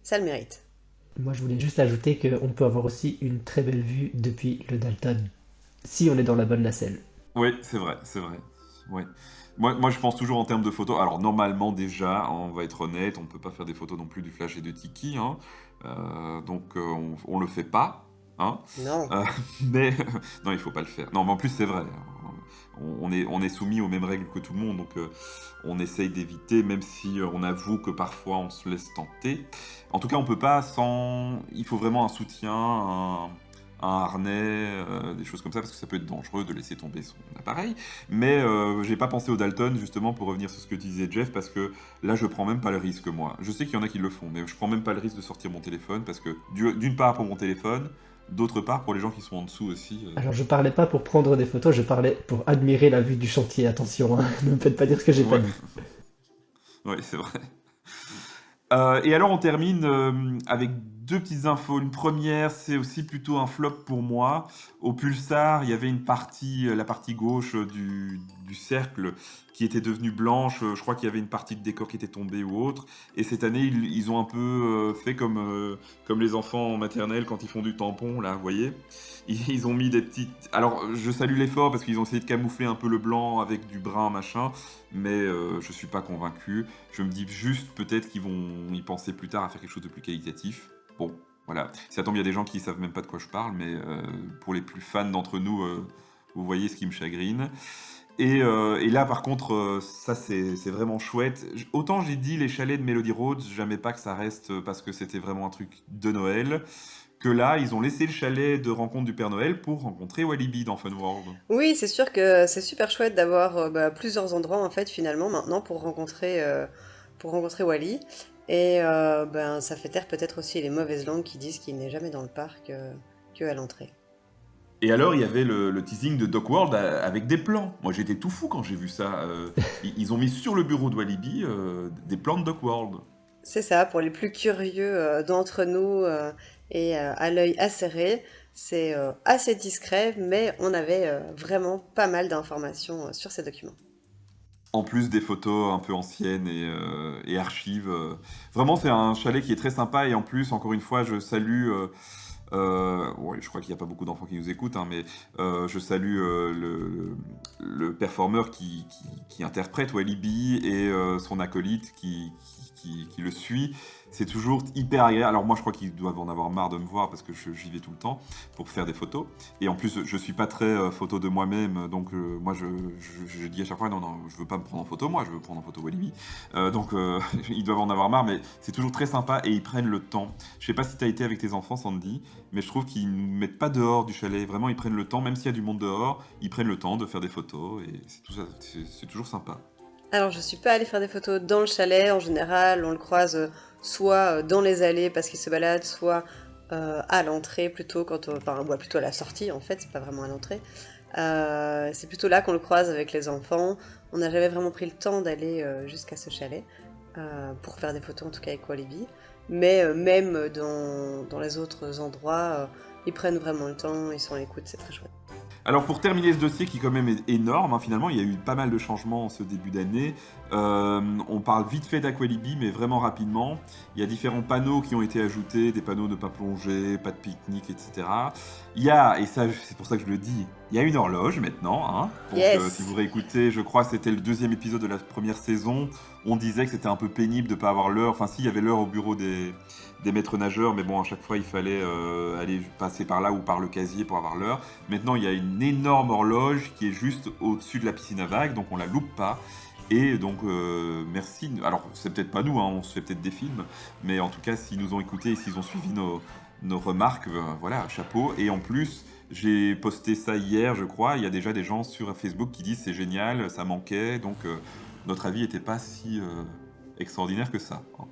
ça le mérite. Moi, je voulais juste ajouter qu'on peut avoir aussi une très belle vue depuis le Dalton, si on est dans la bonne nacelle. Oui, c'est vrai. Ouais. Moi, je pense toujours en termes de photos. Alors, normalement, déjà, on va être honnête, on peut pas faire des photos non plus du Flash et de Tiki, hein. Donc, on le fait pas, hein. Non. Mais non, il faut pas le faire. Non, mais en plus, c'est vrai. On est soumis aux mêmes règles que tout le monde, donc on essaye d'éviter, même si on avoue que parfois on se laisse tenter. En tout cas, on peut pas sans... Il faut vraiment un soutien, un harnais, des choses comme ça, parce que ça peut être dangereux de laisser tomber son appareil. Mais j'ai pas pensé au Dalton, justement, pour revenir sur ce que disait Jeff, parce que là, je prends même pas le risque, moi. Je sais qu'il y en a qui le font, mais je prends même pas le risque de sortir mon téléphone, parce que d'une part pour mon téléphone, d'autre part pour les gens qui sont en dessous aussi. Alors, je parlais pas pour prendre des photos, je parlais pour admirer la vue du chantier. Attention, hein. Ne me faites pas dire ce que j'ai pas dit. Oui, c'est vrai. Et alors, on termine avec deux petites infos. Une première, c'est aussi plutôt un flop pour moi. Au Pulsar, il y avait une partie, la partie gauche du cercle qui était devenue blanche. Je crois qu'il y avait une partie de décor qui était tombée ou autre. Et cette année, ils ont un peu fait comme les enfants en maternelle quand ils font du tampon, là, vous voyez. Ils ont mis des petites... Alors, je salue l'effort parce qu'ils ont essayé de camoufler un peu le blanc avec du brun, machin. Mais je suis pas convaincu. Je me dis juste peut-être qu'ils vont y penser plus tard à faire quelque chose de plus qualitatif. Bon, voilà. Ça tombe, il y a des gens qui savent même pas de quoi je parle, mais pour les plus fans d'entre nous, vous voyez ce qui me chagrine. Et là, par contre, ça c'est vraiment chouette. Autant j'ai dit les chalets de Melody Road, j'aimais pas que ça reste parce que c'était vraiment un truc de Noël, que là, ils ont laissé le chalet de rencontre du Père Noël pour rencontrer Walibi dans Fun World. Oui, c'est sûr que c'est super chouette d'avoir plusieurs endroits en fait finalement maintenant pour rencontrer Wally. Et ça fait taire peut-être aussi les mauvaises langues qui disent qu'il n'est jamais dans le parc que à l'entrée. Et alors, il y avait le teasing de Doc World avec des plans. Moi, j'étais tout fou quand j'ai vu ça. Ils ont mis sur le bureau de Walibi des plans de Doc World. C'est ça, pour les plus curieux d'entre nous et à l'œil acéré, c'est assez discret, mais on avait vraiment pas mal d'informations sur ces documents. En plus des photos un peu anciennes et archives. Vraiment, c'est un chalet qui est très sympa. Et en plus, encore une fois, je salue... ouais, je crois qu'il n'y a pas beaucoup d'enfants qui nous écoutent, hein, mais je salue le performeur qui interprète Walibi et son acolyte qui le suit. C'est toujours hyper agréable. Alors moi, je crois qu'ils doivent en avoir marre de me voir parce que j'y vais tout le temps pour faire des photos. Et en plus, je suis pas très photo de moi-même, donc moi, je dis à chaque fois, non, je veux pas me prendre en photo, moi, je veux prendre en photo Walibi. Donc ils doivent en avoir marre, mais c'est toujours très sympa et ils prennent le temps. Je sais pas si tu as été avec tes enfants, Sandy, mais je trouve qu'ils ne mettent pas dehors du chalet. Vraiment, ils prennent le temps, même s'il y a du monde dehors, ils prennent le temps de faire des photos et c'est toujours sympa. Alors, je suis pas allée faire des photos dans le chalet. En général, on le croise soit dans les allées parce qu'il se balade, soit à l'entrée plutôt, plutôt à la sortie en fait, c'est pas vraiment à l'entrée. C'est plutôt là qu'on le croise avec les enfants. On n'a jamais vraiment pris le temps d'aller jusqu'à ce chalet pour faire des photos, en tout cas avec Walibi. Mais même dans les autres endroits, ils prennent vraiment le temps, ils sont à l'écoute, c'est très chouette. Alors pour terminer ce dossier qui quand même est énorme, hein, finalement il y a eu pas mal de changements en ce début d'année. On parle vite fait d'Aqualibi, mais vraiment rapidement. Il y a différents panneaux qui ont été ajoutés, des panneaux ne pas plonger, pas de pique-nique, etc. Il y a, et ça c'est pour ça que je le dis, il y a une horloge maintenant. Hein, donc si vous réécoutez, je crois que c'était le 2e épisode de la première saison, on disait que c'était un peu pénible de ne pas avoir l'heure. Enfin si, il y avait l'heure au bureau des maîtres nageurs, mais bon, à chaque fois, il fallait aller passer par là ou par le casier pour avoir l'heure. Maintenant, il y a une énorme horloge qui est juste au-dessus de la piscine à vagues, donc on la loupe pas. Et donc, merci. Alors, c'est peut-être pas nous, hein, on se fait peut-être des films, mais en tout cas, s'ils nous ont écoutés et s'ils ont suivi nos remarques, voilà, chapeau. Et en plus, j'ai posté ça hier, je crois. Il y a déjà des gens sur Facebook qui disent c'est génial, ça manquait, donc notre avis n'était pas si extraordinaire que ça. Hein.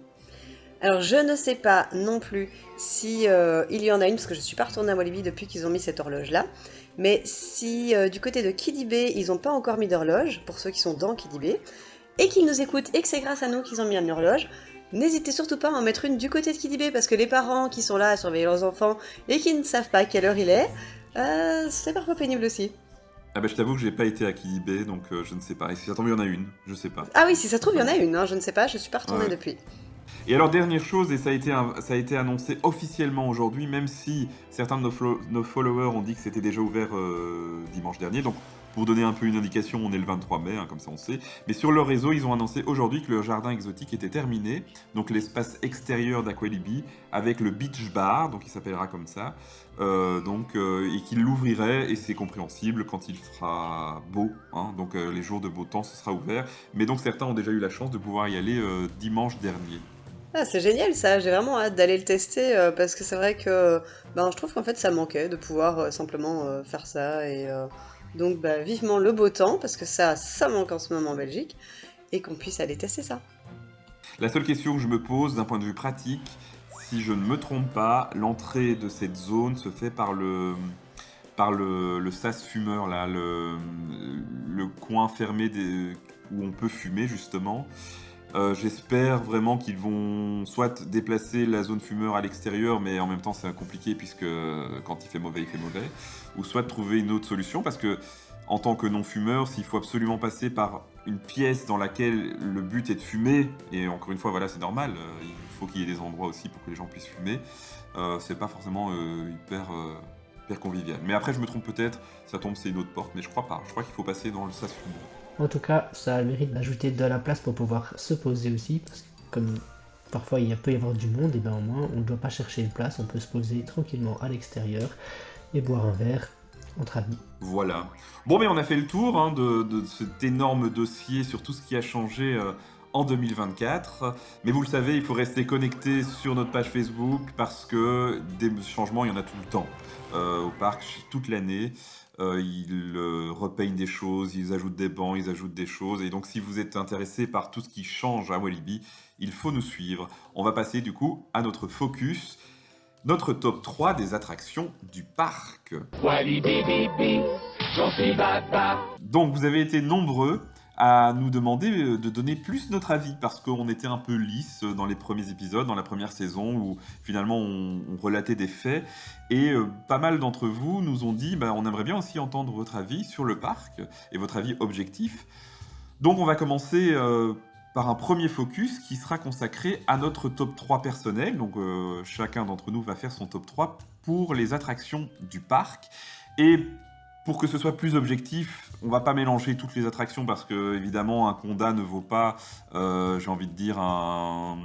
Alors je ne sais pas non plus si il y en a une, parce que je suis pas retournée à Walibi depuis qu'ils ont mis cette horloge-là, mais si du côté de Kiddy Bay, ils n'ont pas encore mis d'horloge, pour ceux qui sont dans Kiddy Bay, et qu'ils nous écoutent et que c'est grâce à nous qu'ils ont mis une horloge, n'hésitez surtout pas à en mettre une du côté de Kiddy Bay, parce que les parents qui sont là à surveiller leurs enfants et qui ne savent pas quelle heure il est, c'est parfois pénible aussi. Ah bah je t'avoue que j'ai pas été à Kiddy Bay, donc je ne sais pas. Et si ça tombe, il y en a une, je sais pas. Ah oui, si ça se trouve, il y en a une, hein, je ne sais pas, je suis pas retournée Ouais. depuis. Et alors, dernière chose, et ça a été annoncé officiellement aujourd'hui, même si certains de nos followers ont dit que c'était déjà ouvert dimanche dernier. Donc, pour donner un peu une indication, on est le 23 mai, hein, comme ça on sait. Mais sur leur réseau, ils ont annoncé aujourd'hui que leur jardin exotique était terminé. Donc, l'espace extérieur d'Aqualibi, avec le beach bar, donc il s'appellera comme ça. Et qu'ils l'ouvriraient, et c'est compréhensible, quand il fera beau. Hein, donc, les jours de beau temps, ce sera ouvert. Mais donc, certains ont déjà eu la chance de pouvoir y aller dimanche dernier. Ah, c'est génial ça, j'ai vraiment hâte d'aller le tester parce que c'est vrai que je trouve qu'en fait ça manquait de pouvoir simplement faire ça et donc vivement le beau temps parce que ça manque en ce moment en Belgique et qu'on puisse aller tester ça. La seule question que je me pose d'un point de vue pratique, si je ne me trompe pas, l'entrée de cette zone se fait par le sas fumeur, là, le coin fermé où on peut fumer justement. J'espère vraiment qu'ils vont soit déplacer la zone fumeur à l'extérieur, mais en même temps c'est compliqué puisque quand il fait mauvais, ou soit trouver une autre solution parce que en tant que non-fumeur, s'il faut absolument passer par une pièce dans laquelle le but est de fumer, et encore une fois voilà c'est normal, il faut qu'il y ait des endroits aussi pour que les gens puissent fumer, c'est pas forcément hyper convivial. Mais après je me trompe peut-être, ça tombe c'est une autre porte, mais je crois pas, je crois qu'il faut passer dans le sas fumeur. En tout cas, ça a le mérite d'ajouter de la place pour pouvoir se poser aussi, parce que comme parfois il peut y avoir du monde, et bien au moins on ne doit pas chercher une place, on peut se poser tranquillement à l'extérieur et boire un verre entre amis. Voilà. Bon, mais on a fait le tour hein, de cet énorme dossier sur tout ce qui a changé en 2024. Mais vous le savez, il faut rester connecté sur notre page Facebook parce que des changements, il y en a tout le temps au parc, toute l'année. Ils repeignent des choses, ils ajoutent des bancs, ils ajoutent des choses. Et donc, si vous êtes intéressé par tout ce qui change à Walibi, il faut nous suivre. On va passer du coup à notre focus, notre top 3 des attractions du parc. Walibi, j'en suis baba. Donc, vous avez été nombreux à nous demander de donner plus notre avis parce qu'on était un peu lisse dans les premiers épisodes, dans la première saison où finalement on relatait des faits et pas mal d'entre vous nous ont dit on aimerait bien aussi entendre votre avis sur le parc et votre avis objectif. Donc on va commencer par un premier focus qui sera consacré à notre top 3 personnel. Donc chacun d'entre nous va faire son top 3 pour les attractions du parc et pour que ce soit plus objectif, on va pas mélanger toutes les attractions parce que évidemment un Conda ne vaut pas, j'ai envie de dire, un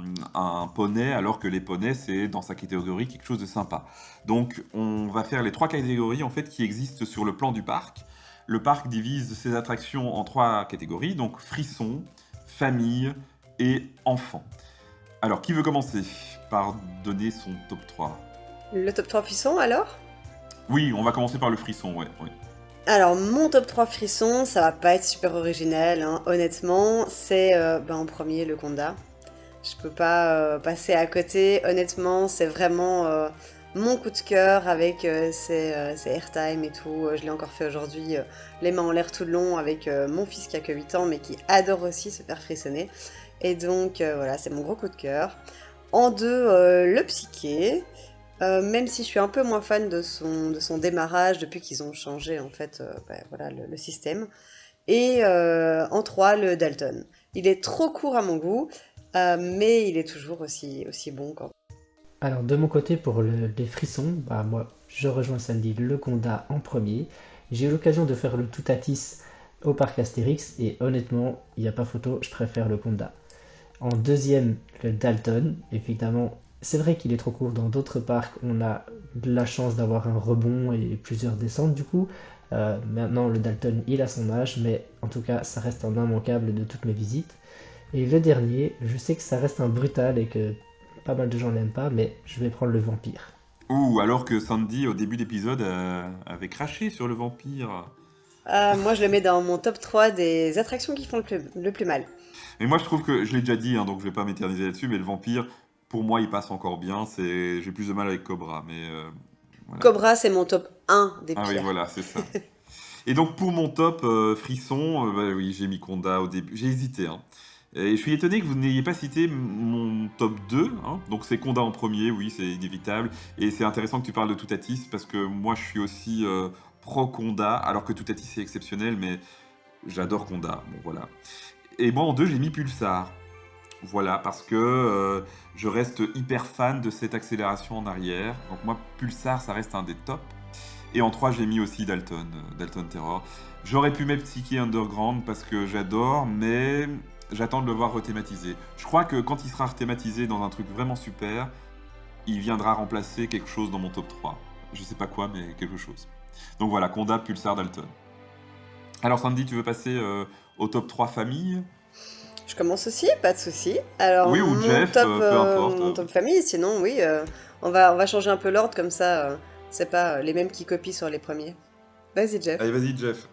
poney, alors que les poneys c'est dans sa catégorie quelque chose de sympa. Donc on va faire les 3 catégories en fait qui existent sur le plan du parc. Le parc divise ses attractions en 3 catégories, donc frisson, famille et enfants. Alors qui veut commencer par donner son top 3 ? Le top 3 frisson alors ? Oui, on va commencer par le frisson, ouais. Alors, mon top 3 frisson, ça va pas être super original, hein. Honnêtement, c'est en premier le Conda. Je peux pas passer à côté, honnêtement, c'est vraiment mon coup de cœur avec ses airtime et tout. Je l'ai encore fait aujourd'hui, les mains en l'air tout le long avec mon fils qui a que 8 ans mais qui adore aussi se faire frissonner. Et donc voilà, c'est mon gros coup de cœur. En 2, le Psyché. Même si je suis un peu moins fan de son démarrage depuis qu'ils ont changé en fait le système. Et en 3, le Dalton. Il est trop court à mon goût, mais il est toujours aussi bon quand même. Alors de mon côté pour les frissons, moi je rejoins Sandy, le Conda en premier. J'ai eu l'occasion de faire le Toutatis au parc Astérix et honnêtement, il n'y a pas photo, je préfère le Conda. En deuxième, le Dalton, évidemment. C'est vrai qu'il est trop court. Dans d'autres parcs, on a de la chance d'avoir un rebond et plusieurs descentes du coup. Maintenant, le Dalton, il a son âge, mais en tout cas, ça reste un immanquable de toutes mes visites. Et le dernier, je sais que ça reste un brutal et que pas mal de gens l'aiment pas, mais je vais prendre le Vampire. Ouh, alors que Sandy, au début d'épisode, avait craché sur le Vampire. Moi, je le mets dans mon top 3 des attractions qui font le plus mal. Et moi, je trouve que, je l'ai déjà dit, donc je vais pas m'éterniser là-dessus, mais le Vampire, pour moi, il passe encore bien. J'ai plus de mal avec Cobra, mais voilà. Cobra, c'est mon top 1 des Ah oui, pires. voilà, c'est ça. Et donc pour mon top frisson, bah oui, j'ai mis Conda au début. J'ai hésité, hein. Et je suis étonné que vous n'ayez pas cité mon top 2, hein. Donc c'est Conda en premier, oui, c'est inévitable. Et c'est intéressant que tu parles de Toutatis, parce que moi je suis aussi pro Conda, alors que Toutatis c'est exceptionnel, mais j'adore Conda. Bon, voilà. Et moi en 2, j'ai mis Pulsar. Voilà, parce que je reste hyper fan de cette accélération en arrière. Donc moi, Pulsar, ça reste un des tops. Et en 3, j'ai mis aussi Dalton Terror. J'aurais pu mettre Psyche Underground parce que j'adore, mais j'attends de le voir rethématisé. Je crois que quand il sera rethématisé dans un truc vraiment super, il viendra remplacer quelque chose dans mon top 3. Je sais pas quoi, mais quelque chose. Donc voilà, Conda, Pulsar, Dalton. Alors Sandy, tu veux passer au top 3 famille ? Je commence aussi, pas de souci. Alors, Oui, ou mon Jeff, top, peu importe. mon top famille, sinon, oui, on va changer un peu l'ordre, comme ça, c'est pas les mêmes qui copient sur les premiers. Vas-y, Jeff. Allez, vas-y, Jeff.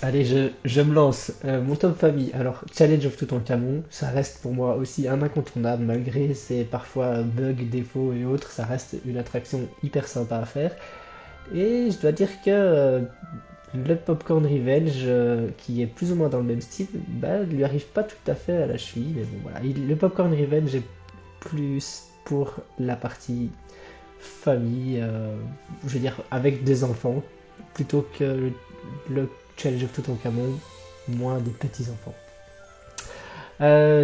Allez, je me lance. Mon top famille. Alors, Challenge of Toutankhamon, ça reste pour moi aussi un incontournable, malgré ses parfois bugs, défauts et autres, ça reste une attraction hyper sympa à faire. Et je dois dire que le Popcorn Revenge, qui est plus ou moins dans le même style, bah, lui arrive pas tout à fait à la cheville, mais bon voilà. Le Popcorn Revenge est plus pour la partie famille, je veux dire avec des enfants, plutôt que le Challenge of Toutankhamon, moins des petits-enfants.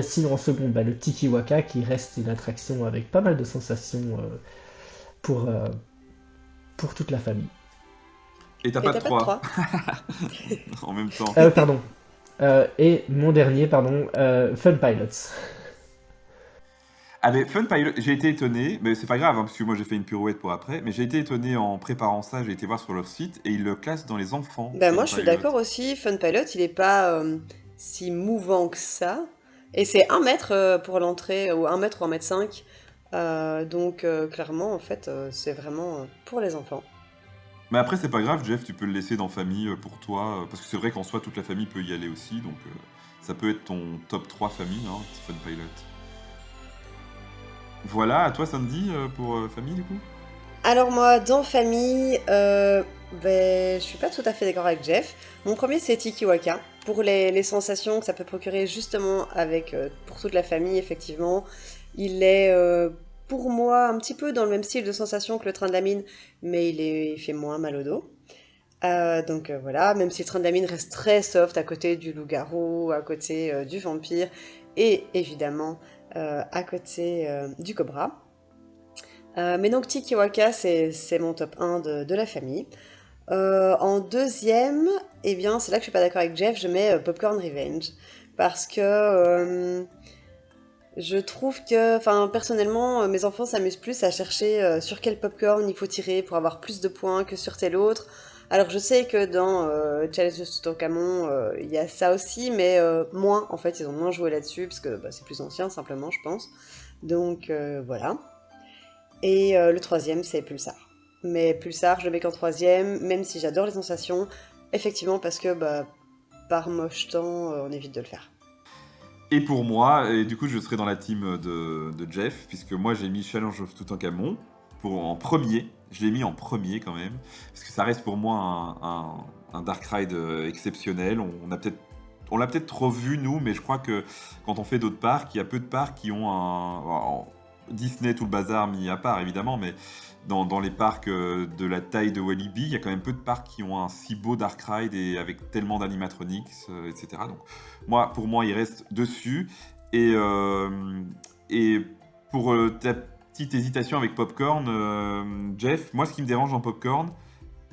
Sinon en second, bah, le Tiki Waka, qui reste une attraction avec pas mal de sensations pour toute la famille. Et t'as pas de 3. En même temps. Pardon. Et mon dernier, pardon, Fun Pilots. Ah mais Fun Pilot, j'ai été étonné, mais c'est pas grave, hein, parce que moi j'ai fait une pirouette pour après, mais j'ai été étonné en préparant ça, j'ai été voir sur leur site, et ils le classent dans les enfants. Ben Fun moi, je suis Pilot. d'accord aussi. Fun Pilot, il est pas si mouvant que ça. Et c'est 1 mètre pour l'entrée, ou 1 mètre ou 1 mètre 5. Donc, clairement, en fait, c'est vraiment pour les enfants. Mais après c'est pas grave, Jeff, tu peux le laisser dans famille pour toi, parce que c'est vrai qu'en soi toute la famille peut y aller aussi, donc ça peut être ton top 3 famille, hein, Fun Pilot. Voilà, à toi Sandy, pour famille du coup. Alors moi, dans famille, je suis pas tout à fait d'accord avec Jeff. Mon premier, c'est Tiki Waka. Pour les sensations que ça peut procurer justement avec pour toute la famille, effectivement. Il est, pour moi, un petit peu dans le même style de sensation que le train de la mine, mais il fait moins mal au dos. Donc voilà, même si le train de la mine reste très soft à côté du loup-garou, à côté du vampire, et évidemment à côté du cobra. Mais donc Tiki Waka, c'est mon top 1 de la famille. En deuxième, eh bien, c'est là que je suis pas d'accord avec Jeff, je mets Popcorn Revenge. Parce que je trouve que, enfin, personnellement, mes enfants s'amusent plus à chercher sur quel popcorn il faut tirer pour avoir plus de points que sur tel autre. Alors je sais que dans Challenge of Toutankhamon, il y a ça aussi, mais moins, en fait, ils ont moins joué là-dessus, parce que c'est plus ancien, simplement, je pense. Donc voilà. Et le troisième, c'est Pulsar. Mais Pulsar, je le mets qu'en troisième, même si j'adore les sensations, effectivement, parce que par moche temps, on évite de le faire. Et pour moi, et du coup je serai dans la team de Jeff, puisque moi j'ai mis Challenge of Toutankhamon en premier. Je l'ai mis en premier quand même, parce que ça reste pour moi un Dark Ride exceptionnel. On l'a peut-être revu nous, mais je crois que quand on fait d'autres parcs, il y a peu de parcs qui ont Disney, tout le bazar mis à part évidemment, mais dans les parcs de la taille de Walibi, il y a quand même peu de parcs qui ont un si beau Dark Ride et avec tellement d'animatronics, etc. Donc pour moi, il reste dessus. Et pour ta petite hésitation avec Popcorn, Jeff, moi ce qui me dérange dans Popcorn,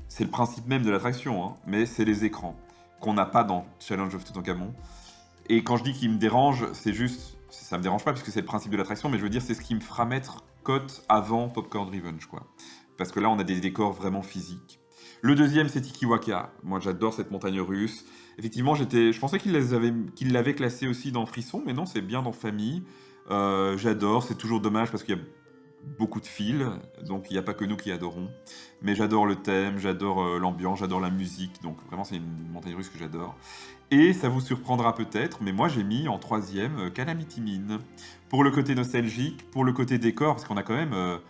c'est le principe même de l'attraction, hein, mais c'est les écrans qu'on n'a pas dans Challenge of Toutankhamon. Et quand je dis qu'il me dérange, c'est juste, ça me dérange pas parce que c'est le principe de l'attraction, mais je veux dire c'est ce qui me fera mettre cote avant Popcorn Revenge, quoi. Parce que là on a des décors vraiment physiques. Le deuxième c'est Tiki Waka. Moi j'adore cette montagne russe. Effectivement je pensais qu'il l'avait classé aussi dans Frisson, mais non, c'est bien dans Famille. J'adore, c'est toujours dommage parce qu'il y a beaucoup de fils, donc il n'y a pas que nous qui adorons. Mais j'adore le thème, j'adore l'ambiance, j'adore la musique, donc vraiment c'est une montagne russe que j'adore. Et ça vous surprendra peut-être, mais moi j'ai mis en troisième Calamity Mine. Pour le côté nostalgique, pour le côté décor, parce qu'on a quand même...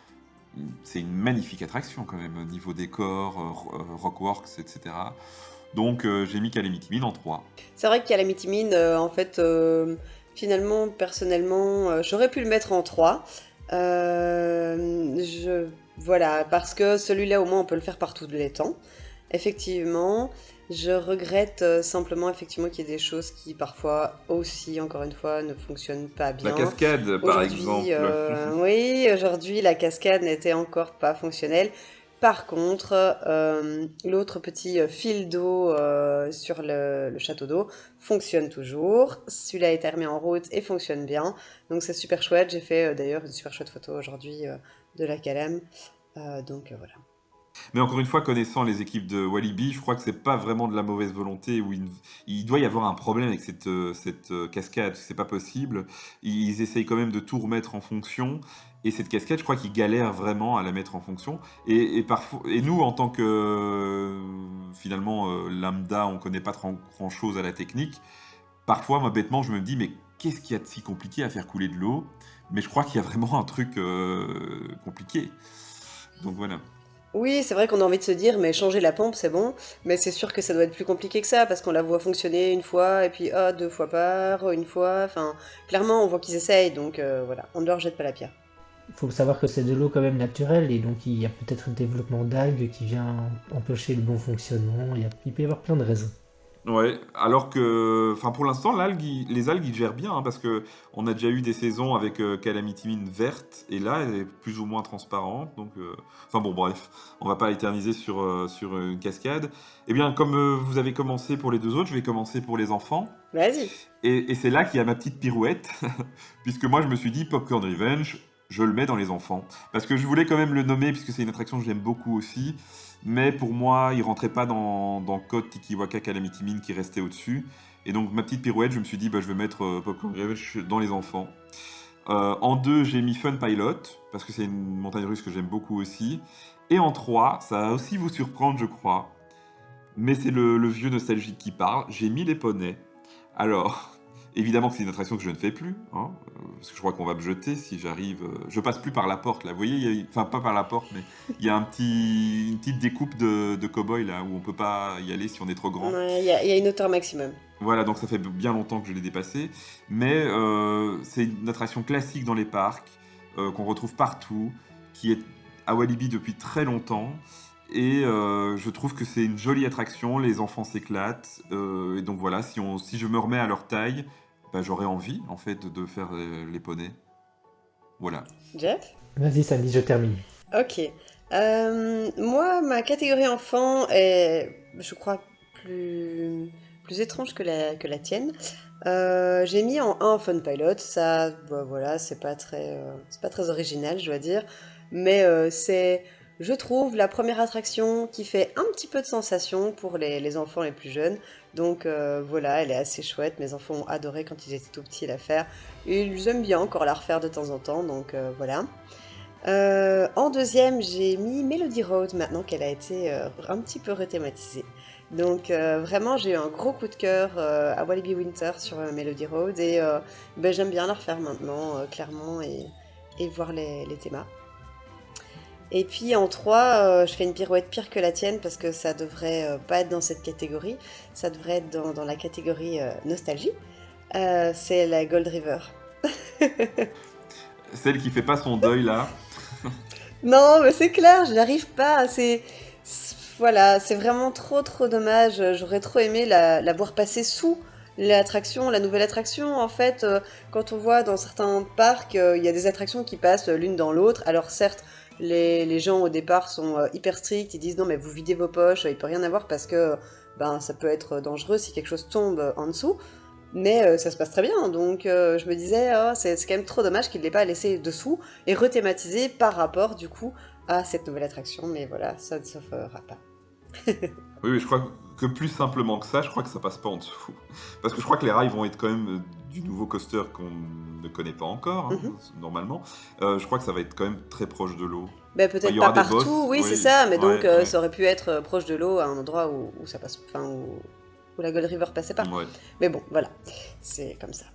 c'est une magnifique attraction quand même, niveau décor, Rockworks, etc. Donc j'ai mis Calamity Mine en 3. C'est vrai que Calamity Mine, en fait, finalement, personnellement, j'aurais pu le mettre en 3. Voilà, parce que celui-là, au moins, on peut le faire par tous les temps. Effectivement, je regrette simplement effectivement qu'il y ait des choses qui, parfois, aussi, encore une fois, ne fonctionnent pas bien. La cascade, par Aujourd'hui, exemple. oui, aujourd'hui, la cascade n'était encore pas fonctionnelle. Par contre, l'autre petit fil d'eau sur le château d'eau fonctionne toujours. Celui-là a été remis en route et fonctionne bien. Donc c'est super chouette. J'ai fait d'ailleurs une super chouette photo aujourd'hui de la Calem. Donc voilà. Mais encore une fois, connaissant les équipes de Walibi, je crois que c'est pas vraiment de la mauvaise volonté, où il doit y avoir un problème avec cette cascade, c'est pas possible. Ils essayent quand même de tout remettre en fonction, et cette cascade, je crois qu'ils galèrent vraiment à la mettre en fonction. Et parfois, et nous, en tant que, finalement, lambda, on connaît pas grand-chose à la technique, parfois, moi, bêtement, je me dis, mais qu'est-ce qu'il y a de si compliqué à faire couler de l'eau? Mais je crois qu'il y a vraiment un truc compliqué. Donc voilà. Oui, c'est vrai qu'on a envie de se dire, mais changer la pompe, c'est bon. Mais c'est sûr que ça doit être plus compliqué que ça, parce qu'on la voit fonctionner une fois, et puis deux fois par, une fois. Enfin, clairement, on voit qu'ils essayent, donc voilà, on ne leur jette pas la pierre. Il faut savoir que c'est de l'eau quand même naturelle, et donc il y a peut-être un développement d'algues qui vient empêcher le bon fonctionnement. Il peut y avoir plein de raisons. Ouais, alors que, enfin pour l'instant, les algues, ils gèrent bien, hein, parce que on a déjà eu des saisons avec Calamity Mine verte, et là, elle est plus ou moins transparente, donc... Enfin bon, bref, on va pas éterniser sur une cascade. Eh bien, comme vous avez commencé pour les deux autres, je vais commencer pour les enfants. Vas-y. Et c'est là qu'il y a ma petite pirouette, puisque moi, je me suis dit, Popcorn Revenge, je le mets dans les enfants. Parce que je voulais quand même le nommer, puisque c'est une attraction que j'aime beaucoup aussi. Mais pour moi, il rentrait pas dans Code Tikiwaka Calamity Mine qui restait au-dessus. Et donc, ma petite pirouette, je me suis dit, je vais mettre Popcorn Revenge dans les enfants. En 2, j'ai mis Fun Pilot, parce que c'est une montagne russe que j'aime beaucoup aussi. Et en 3, ça va aussi vous surprendre, je crois. Mais c'est le vieux nostalgique qui parle. J'ai mis les poneys. Alors... Évidemment que c'est une attraction que je ne fais plus, hein, parce que je crois qu'on va me jeter si j'arrive... Je passe plus par la porte, là. Vous voyez, enfin, pas par la porte, mais il y a une petite découpe de cow-boy, là, où on peut pas y aller si on est trop grand. Ouais, il y a une hauteur maximum. Voilà, donc ça fait bien longtemps que je l'ai dépassé. Mais c'est une attraction classique dans les parcs, qu'on retrouve partout, qui est à Walibi depuis très longtemps. Et je trouve que c'est une jolie attraction, les enfants s'éclatent. Et donc voilà, si je me remets à leur taille... j'aurais envie, en fait, de faire les poneys. Voilà. Jeff ? Vas-y, Sandy, je termine. Ok. Moi, ma catégorie enfant est, je crois, plus étrange que la tienne. J'ai mis en 1 Fun Pilot. Ça, voilà, c'est pas très original, je dois dire. Mais c'est, je trouve, la première attraction qui fait un petit peu de sensation pour les enfants les plus jeunes. Donc voilà, elle est assez chouette. Mes enfants ont adoré quand ils étaient tout petits la faire. Ils aiment bien encore la refaire de temps en temps, donc voilà. En deuxième, j'ai mis Melody Road, maintenant qu'elle a été un petit peu rethématisée. Donc vraiment, j'ai eu un gros coup de cœur à Walibi Winter sur Melody Road. Et j'aime bien la refaire maintenant, clairement, et voir les thémas. Et puis en 3, je fais une pirouette pire que la tienne parce que ça devrait pas être dans cette catégorie. Ça devrait être dans la catégorie nostalgie. C'est la Gold River. Celle qui fait pas son deuil, là. Non, mais c'est clair, je n'y arrive pas. Voilà, c'est vraiment trop dommage. J'aurais trop aimé la voir passer sous l'attraction, la nouvelle attraction. En fait, quand on voit dans certains parcs, il y a des attractions qui passent l'une dans l'autre. Alors certes, les gens au départ sont hyper stricts, ils disent non mais vous videz vos poches, il peut rien avoir parce que ça peut être dangereux si quelque chose tombe en dessous, mais ça se passe très bien, donc je me disais c'est quand même trop dommage qu'il ne l'ait pas laissé dessous et rethématisé par rapport du coup à cette nouvelle attraction, mais voilà, ça ne se fera pas. Oui, mais je crois que plus simplement que ça, je crois que ça passe pas en dessous. Parce que je crois que les rails vont être quand même du nouveau coaster qu'on ne connaît pas encore, hein, normalement, je crois que ça va être quand même très proche de l'eau. Ben, Enfin, il peut-être y pas aura des partout, bosses, oui, oui, c'est ça, mais donc ouais. ça aurait pu être proche de l'eau, à un endroit où ça passe, enfin, où la Gold River passait pas. Ouais. Mais bon, voilà, c'est comme ça.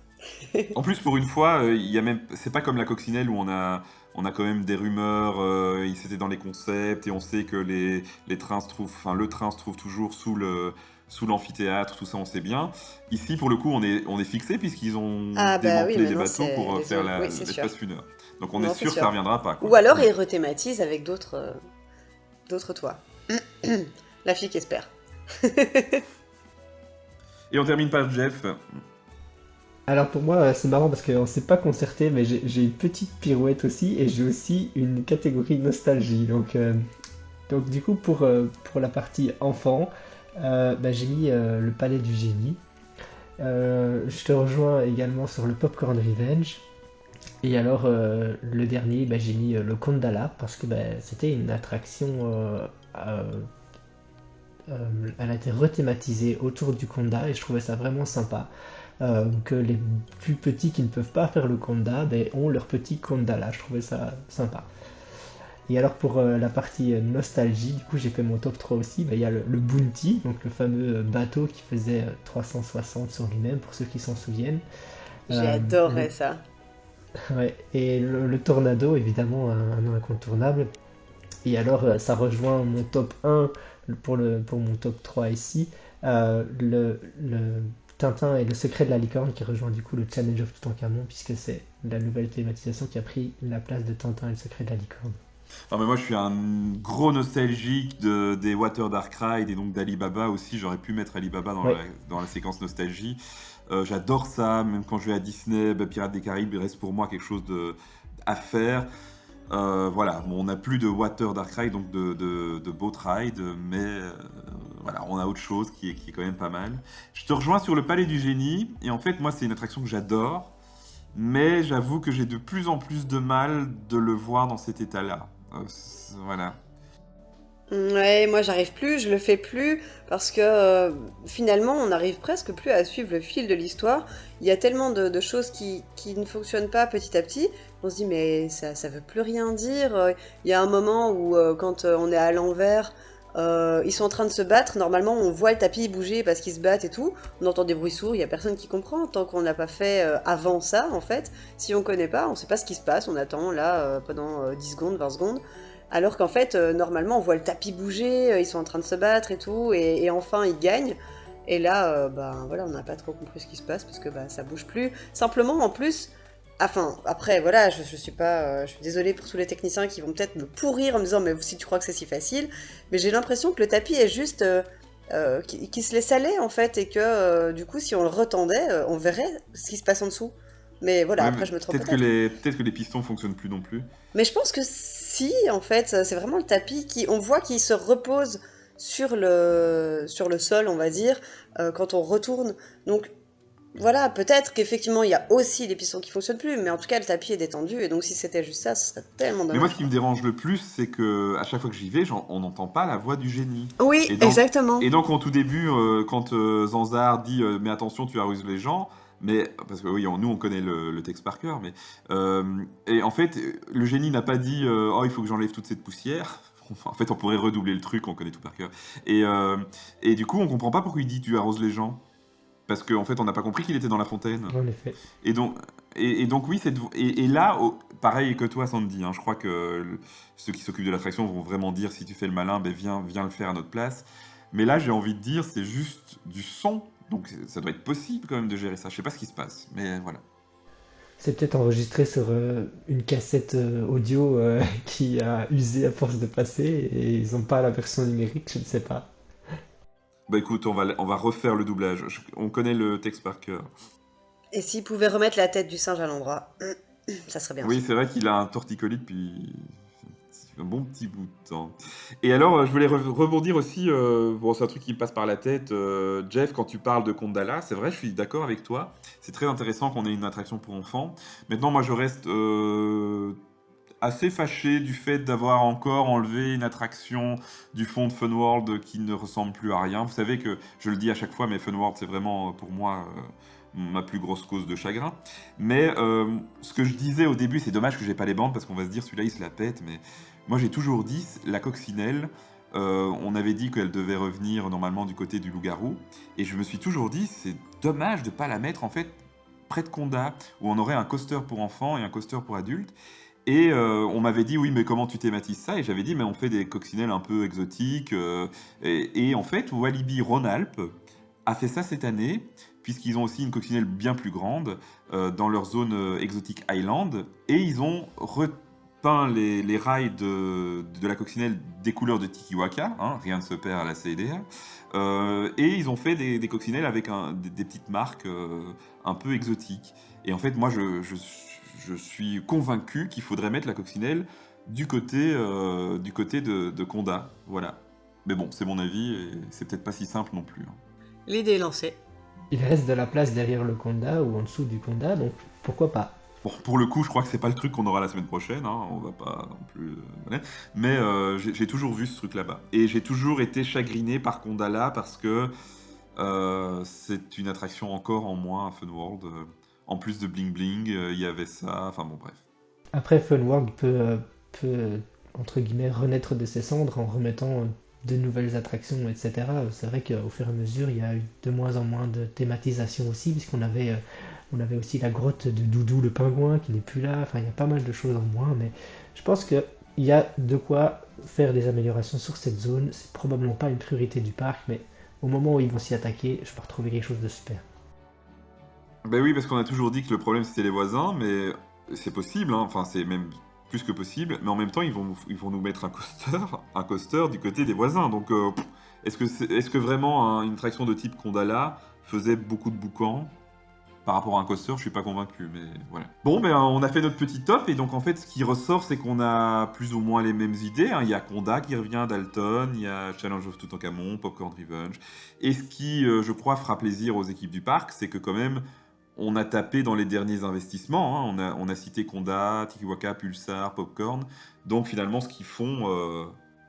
En plus, pour une fois, il y a même, c'est pas comme la coccinelle où on a quand même des rumeurs, c'était dans les concepts et on sait que les trains se trouvent, enfin le train se trouve toujours sous l'amphithéâtre, tout ça on sait bien. Ici, pour le coup, on est fixé puisqu'ils ont Ah bah oui, démantelé les maintenant bateaux c'est pour faire oui, c'est sûr. l'espace funeur. Donc on Non, est c'est sûr que sûr. ça reviendra pas, quoi. Ou alors ils rethématisent avec d'autres toits. La fille qui espère. Et on termine par Jeff. Alors pour moi, c'est marrant parce qu'on s'est pas concerté, mais j'ai une petite pirouette aussi et j'ai aussi une catégorie nostalgie. Donc du coup, pour la partie enfant, j'ai mis le Palais du Génie. Je te rejoins également sur le Popcorn Revenge. Et alors, le dernier, j'ai mis le Kondala parce que c'était une attraction. Elle a été rethématisée autour du Konda et je trouvais ça vraiment sympa. Que les plus petits qui ne peuvent pas faire le Konda ont leur petit Kondala. Je trouvais ça sympa. Et alors pour la partie nostalgie, du coup j'ai fait mon top 3 aussi. Il y a le Bounty, donc le fameux bateau qui faisait 360 sur lui-même, pour ceux qui s'en souviennent. J'adorais ça. Ouais, et le Tornado, évidemment, un incontournable. Et alors, ça rejoint mon top 1 pour mon top 3 ici. Le Tintin et le secret de la licorne qui rejoint du coup le Challenge of Toutankhamon, puisque c'est la nouvelle thématisation qui a pris la place de Tintin et le secret de la licorne. Non, mais moi je suis un gros nostalgique des Water Dark Ride et donc d'Alibaba aussi. J'aurais pu mettre Alibaba dans la séquence nostalgie. J'adore ça, même quand je vais à Disney, Pirates des Caraïbes, il reste pour moi quelque chose à faire. Voilà, bon, on n'a plus de Water Dark Ride, donc de Boat Ride, mais voilà, on a autre chose qui est quand même pas mal. Je te rejoins sur le Palais du Génie, et en fait, moi, c'est une attraction que j'adore, mais j'avoue que j'ai de plus en plus de mal de le voir dans cet état-là. Voilà. Ouais, moi j'arrive plus, je le fais plus parce que finalement on n'arrive presque plus à suivre le fil de l'histoire. Il y a tellement de choses qui ne fonctionnent pas petit à petit. On se dit mais ça veut plus rien dire. Il y a un moment où quand on est à l'envers, ils sont en train de se battre. Normalement on voit le tapis bouger parce qu'ils se battent et tout. On entend des bruits sourds, il y a personne qui comprend tant qu'on n'a pas fait avant ça en fait. Si on connaît pas, on sait pas ce qui se passe. On attend là pendant 10 secondes, 20 secondes. Alors qu'en fait, normalement, on voit le tapis bouger, ils sont en train de se battre et tout, et enfin, ils gagnent. Et là, voilà, on n'a pas trop compris ce qui se passe, parce que ça bouge plus. Simplement, en plus, enfin, après, voilà, je suis pas... je suis désolée pour tous les techniciens qui vont peut-être me pourrir en me disant « Mais si tu crois que c'est si facile », mais j'ai l'impression que le tapis est juste... qui se laisse aller, en fait, et que, du coup, si on le retendait, on verrait ce qui se passe en dessous. Mais voilà, Ouais, après, mais je me trompe peut-être que les pistons fonctionnent plus non plus. Mais je pense que si, en fait, c'est vraiment le tapis on voit qu'il se repose sur le sol, on va dire, quand on retourne. Donc, voilà, peut-être qu'effectivement, il y a aussi les pistons qui fonctionnent plus, mais en tout cas, le tapis est détendu, et donc si c'était juste ça, ce serait tellement Mais dommage. moi, ce qui me dérange le plus, c'est que à chaque fois que j'y vais, on n'entend pas la voix du génie. Oui, exactement. Et donc, en tout début, quand Zanzar dit mais attention, tu aruses les gens. Mais parce que oui, nous on connaît le texte par cœur, mais et en fait, le génie n'a pas dit oh il faut que j'enlève toute cette poussière. En fait, on pourrait redoubler le truc, on connaît tout par cœur. Et du coup, on comprend pas pourquoi il dit tu arroses les gens. Parce qu'en fait, on n'a pas compris qu'il était dans la fontaine. En effet. Et donc oui, et là, pareil que toi, Sandy, hein, je crois que ceux qui s'occupent de l'attraction vont vraiment dire si tu fais le malin, viens le faire à notre place. Mais là, j'ai envie de dire, c'est juste du son. Donc ça doit être possible quand même de gérer ça. Je sais pas ce qui se passe, mais voilà. C'est peut-être enregistré sur une cassette audio qui a usé à force de passer et ils n'ont pas la version numérique, je ne sais pas. Bah écoute, on va refaire le doublage. On connaît le texte par cœur. Et s'il pouvait remettre la tête du singe à l'endroit, ça serait bien. Oui, c'est vrai qu'il a un torticolis depuis un bon petit bout de temps. Et alors, je voulais rebondir aussi, bon, c'est un truc qui me passe par la tête, Jeff, quand tu parles de Kondala, c'est vrai, je suis d'accord avec toi, c'est très intéressant qu'on ait une attraction pour enfants. Maintenant, moi, je reste assez fâché du fait d'avoir encore enlevé une attraction du fond de Fun World qui ne ressemble plus à rien. Vous savez que, je le dis à chaque fois, mais Fun World, c'est vraiment, pour moi... ma plus grosse cause de chagrin. Mais ce que je disais au début, c'est dommage que j'ai pas les bandes parce qu'on va se dire celui-là il se la pète, mais moi j'ai toujours dit la coccinelle. On avait dit qu'elle devait revenir normalement du côté du loup-garou, et je me suis toujours dit c'est dommage de pas la mettre en fait près de Conda, où on aurait un coaster pour enfants et un coaster pour adultes. Et on m'avait dit oui mais comment tu thématises ça, et j'avais dit mais on fait des coccinelles un peu exotiques, et en fait Walibi Rhône-Alpes a fait ça cette année, puisqu'ils ont aussi une coccinelle bien plus grande dans leur zone Exotic Island, et ils ont repeint les rails de la coccinelle des couleurs de Tikiwaka, hein, rien ne se perd à la CEDA, et ils ont fait des coccinelles avec des petites marques un peu exotiques. Et en fait, moi, je suis convaincu qu'il faudrait mettre la coccinelle du côté de Conda, voilà. Mais bon, c'est mon avis, et c'est peut-être pas si simple non plus, hein. L'idée est lancée. Il reste de la place derrière le Conda ou en dessous du Conda, donc pourquoi pas. Bon, pour le coup, je crois que c'est pas le truc qu'on aura la semaine prochaine, hein, on va pas non plus... voilà. Mais j'ai toujours vu ce truc là-bas. Et j'ai toujours été chagriné par Condala parce que c'est une attraction encore en moins à Fun World. En plus de bling bling, il y avait ça, enfin bon bref. Après, Fun World peut entre guillemets, renaître de ses cendres en remettant de nouvelles attractions, etc. C'est vrai qu'au fur et à mesure, il y a eu de moins en moins de thématisation aussi, puisqu'on avait aussi la grotte de Doudou le pingouin qui n'est plus là. Enfin, il y a pas mal de choses en moins, mais je pense qu'il y a de quoi faire des améliorations sur cette zone. C'est probablement pas une priorité du parc, mais au moment où ils vont s'y attaquer, je peux retrouver quelque chose de super. Ben oui, parce qu'on a toujours dit que le problème c'était les voisins, mais c'est possible, hein. Enfin c'est même plus que possible, mais en même temps ils vont nous mettre un coaster du côté des voisins, donc est-ce que vraiment une attraction de type Condala faisait beaucoup de boucan par rapport à un coaster? Je suis pas convaincu, mais voilà. Bon, ben on a fait notre petit top, et donc en fait ce qui ressort c'est qu'on a plus ou moins les mêmes idées, hein. Il y a Conda qui revient, Dalton, il y a Challenge of Tutankhamon, Popcorn Revenge, et ce qui je crois fera plaisir aux équipes du parc, c'est que quand même on a tapé dans les derniers investissements, hein. On a cité Conda, Tikiwaka, Pulsar, Popcorn. Donc finalement, ce qu'ils font,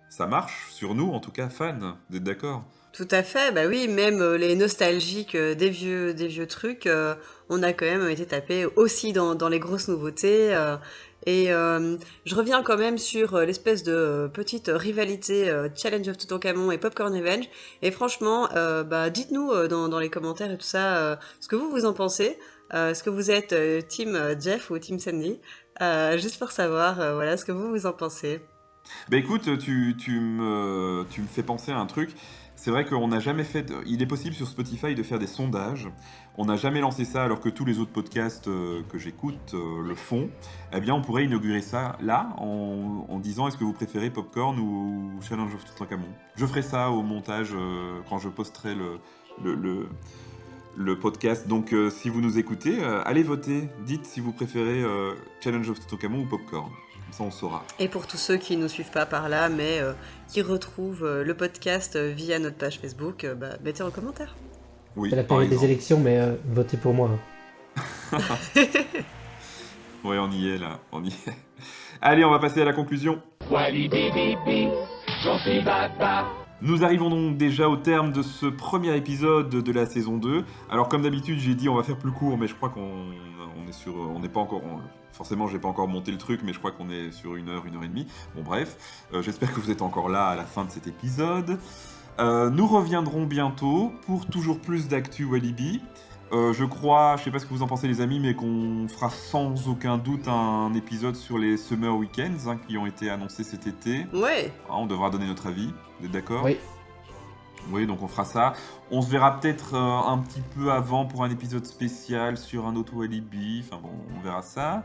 ça marche sur nous, en tout cas fans. Vous êtes d'accord? Tout à fait, bah oui, même les nostalgiques des vieux trucs, on a quand même été tapé aussi dans les grosses nouveautés. Et je reviens quand même sur l'espèce de petite rivalité Challenge of Tutankhamon et Popcorn Revenge. Et franchement, bah dites-nous dans les commentaires et tout ça ce que vous en pensez. Est-ce que vous êtes team Jeff ou team Sandy? Juste pour savoir, voilà, ce que vous en pensez. Bah écoute, tu me fais penser à un truc. C'est vrai qu'on n'a jamais fait... Il est possible sur Spotify de faire des sondages. On n'a jamais lancé ça alors que tous les autres podcasts que j'écoute le font. Eh bien, on pourrait inaugurer ça là en disant est-ce que vous préférez Popcorn ou Challenge of Tutankhamon. Je ferai ça au montage quand je posterai le podcast. Donc, si vous nous écoutez, allez voter. Dites si vous préférez Challenge of Tutankhamon ou Popcorn. Ça, on saura. Et pour tous ceux qui ne nous suivent pas par là, mais qui retrouvent le podcast via notre page Facebook, bah, mettez en commentaire. Oui, c'est la période des élections, mais votez pour moi. Ouais, on y est là, on y est. Allez, on va passer à la conclusion. Walibi, j'en suis baba. Nous arrivons donc déjà au terme de ce premier épisode de la saison 2. Alors comme d'habitude, j'ai dit on va faire plus court, mais je crois qu'on est sur... On n'est pas encore... Forcément, j'ai pas encore monté le truc, mais je crois qu'on est sur 1 heure, 1 heure et demie. Bon bref, j'espère que vous êtes encore là à la fin de cet épisode. Nous reviendrons bientôt pour toujours plus d'actu Walibi. Je crois, je sais pas ce que vous en pensez les amis, mais qu'on fera sans aucun doute un épisode sur les Summer Weekends qui ont été annoncés cet été. Ouais. On devra donner notre avis, vous êtes d'accord? Oui. Oui, donc on fera ça. On se verra peut-être un petit peu avant pour un épisode spécial sur un autre Walibi. Enfin bon, on verra ça.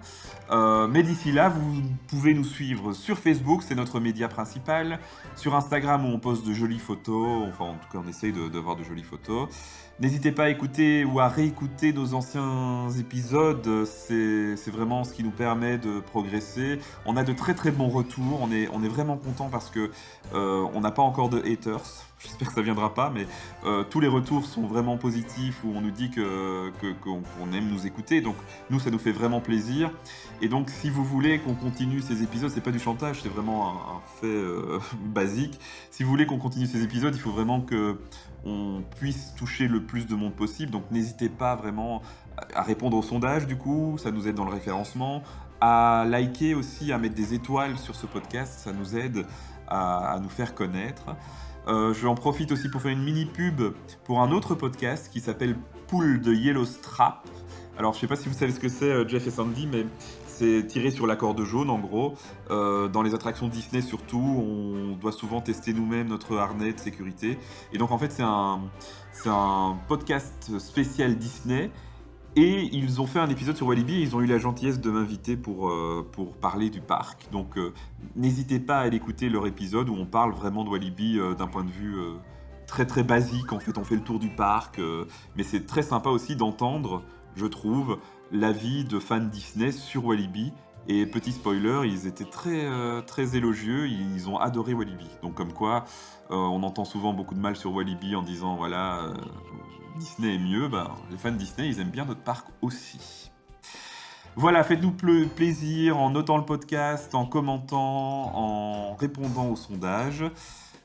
Mais d'ici là, vous pouvez nous suivre sur Facebook, c'est notre média principal. Sur Instagram, où on poste de jolies photos. Enfin, en tout cas, on essaye d'avoir de jolies photos. N'hésitez pas à écouter ou à réécouter nos anciens épisodes. C'est vraiment ce qui nous permet de progresser. On a de très très bons retours. On est vraiment content parce que on n'a pas encore de haters. j'espère que ça viendra pas, mais tous les retours sont vraiment positifs, où on nous dit qu'on aime nous écouter, donc nous ça nous fait vraiment plaisir. Et donc si vous voulez qu'on continue ces épisodes, c'est pas du chantage, c'est vraiment un fait basique. Si vous voulez qu'on continue ces épisodes, il faut vraiment qu'on puisse toucher le plus de monde possible, donc n'hésitez pas vraiment à répondre au sondage du coup, ça nous aide dans le référencement, à liker aussi, à mettre des étoiles sur ce podcast, ça nous aide à nous faire connaître. Je en profite aussi pour faire une mini pub pour un autre podcast qui s'appelle Pool de Yellow Strap. Alors je sais pas si vous savez ce que c'est, Jeff et Sandy, mais c'est tiré sur la corde jaune en gros. Dans les attractions Disney surtout, on doit souvent tester nous-mêmes notre harnais de sécurité. Et donc en fait c'est un podcast spécial Disney. Et ils ont fait un épisode sur Walibi et ils ont eu la gentillesse de m'inviter pour parler du parc. Donc n'hésitez pas à aller écouter leur épisode où on parle vraiment de Walibi d'un point de vue très très basique. En fait, on fait le tour du parc, mais c'est très sympa aussi d'entendre, je trouve, l'avis de fans Disney sur Walibi. Et petit spoiler, ils étaient très élogieux, ils ont adoré Walibi. Donc comme quoi, on entend souvent beaucoup de mal sur Walibi en disant voilà, Disney est mieux. Les fans Disney, ils aiment bien notre parc aussi. Voilà, faites-nous plaisir en notant le podcast, en commentant, en répondant au sondage.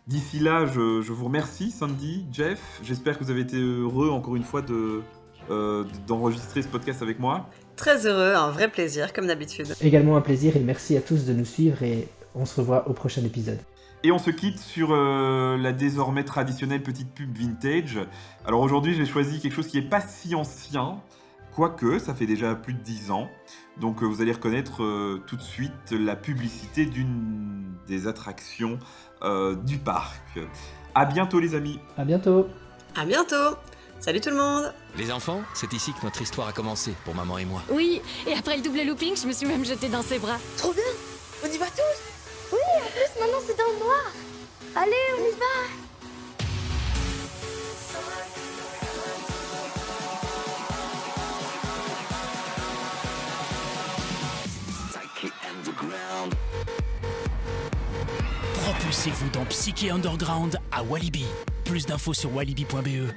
D'ici là, je vous remercie, Sandy, Jeff. J'espère que vous avez été heureux encore une fois d'enregistrer ce podcast avec moi. Très heureux, un vrai plaisir, comme d'habitude. Également un plaisir et merci à tous de nous suivre et on se revoit au prochain épisode. Et on se quitte sur la désormais traditionnelle petite pub vintage. Alors aujourd'hui, j'ai choisi quelque chose qui n'est pas si ancien, quoique ça fait déjà plus de 10 ans. Donc vous allez reconnaître tout de suite la publicité d'une des attractions du parc. À bientôt les amis. À bientôt. À bientôt. Salut tout le monde. Les enfants, c'est ici que notre histoire a commencé, pour maman et moi. Oui, et après le double looping, je me suis même jetée dans ses bras. Trop bien. On y va tous? Oui, en plus maintenant c'est dans le noir. Allez, on y va. Propulsez-vous dans Psyché Underground à Walibi. Plus d'infos sur walibi.be.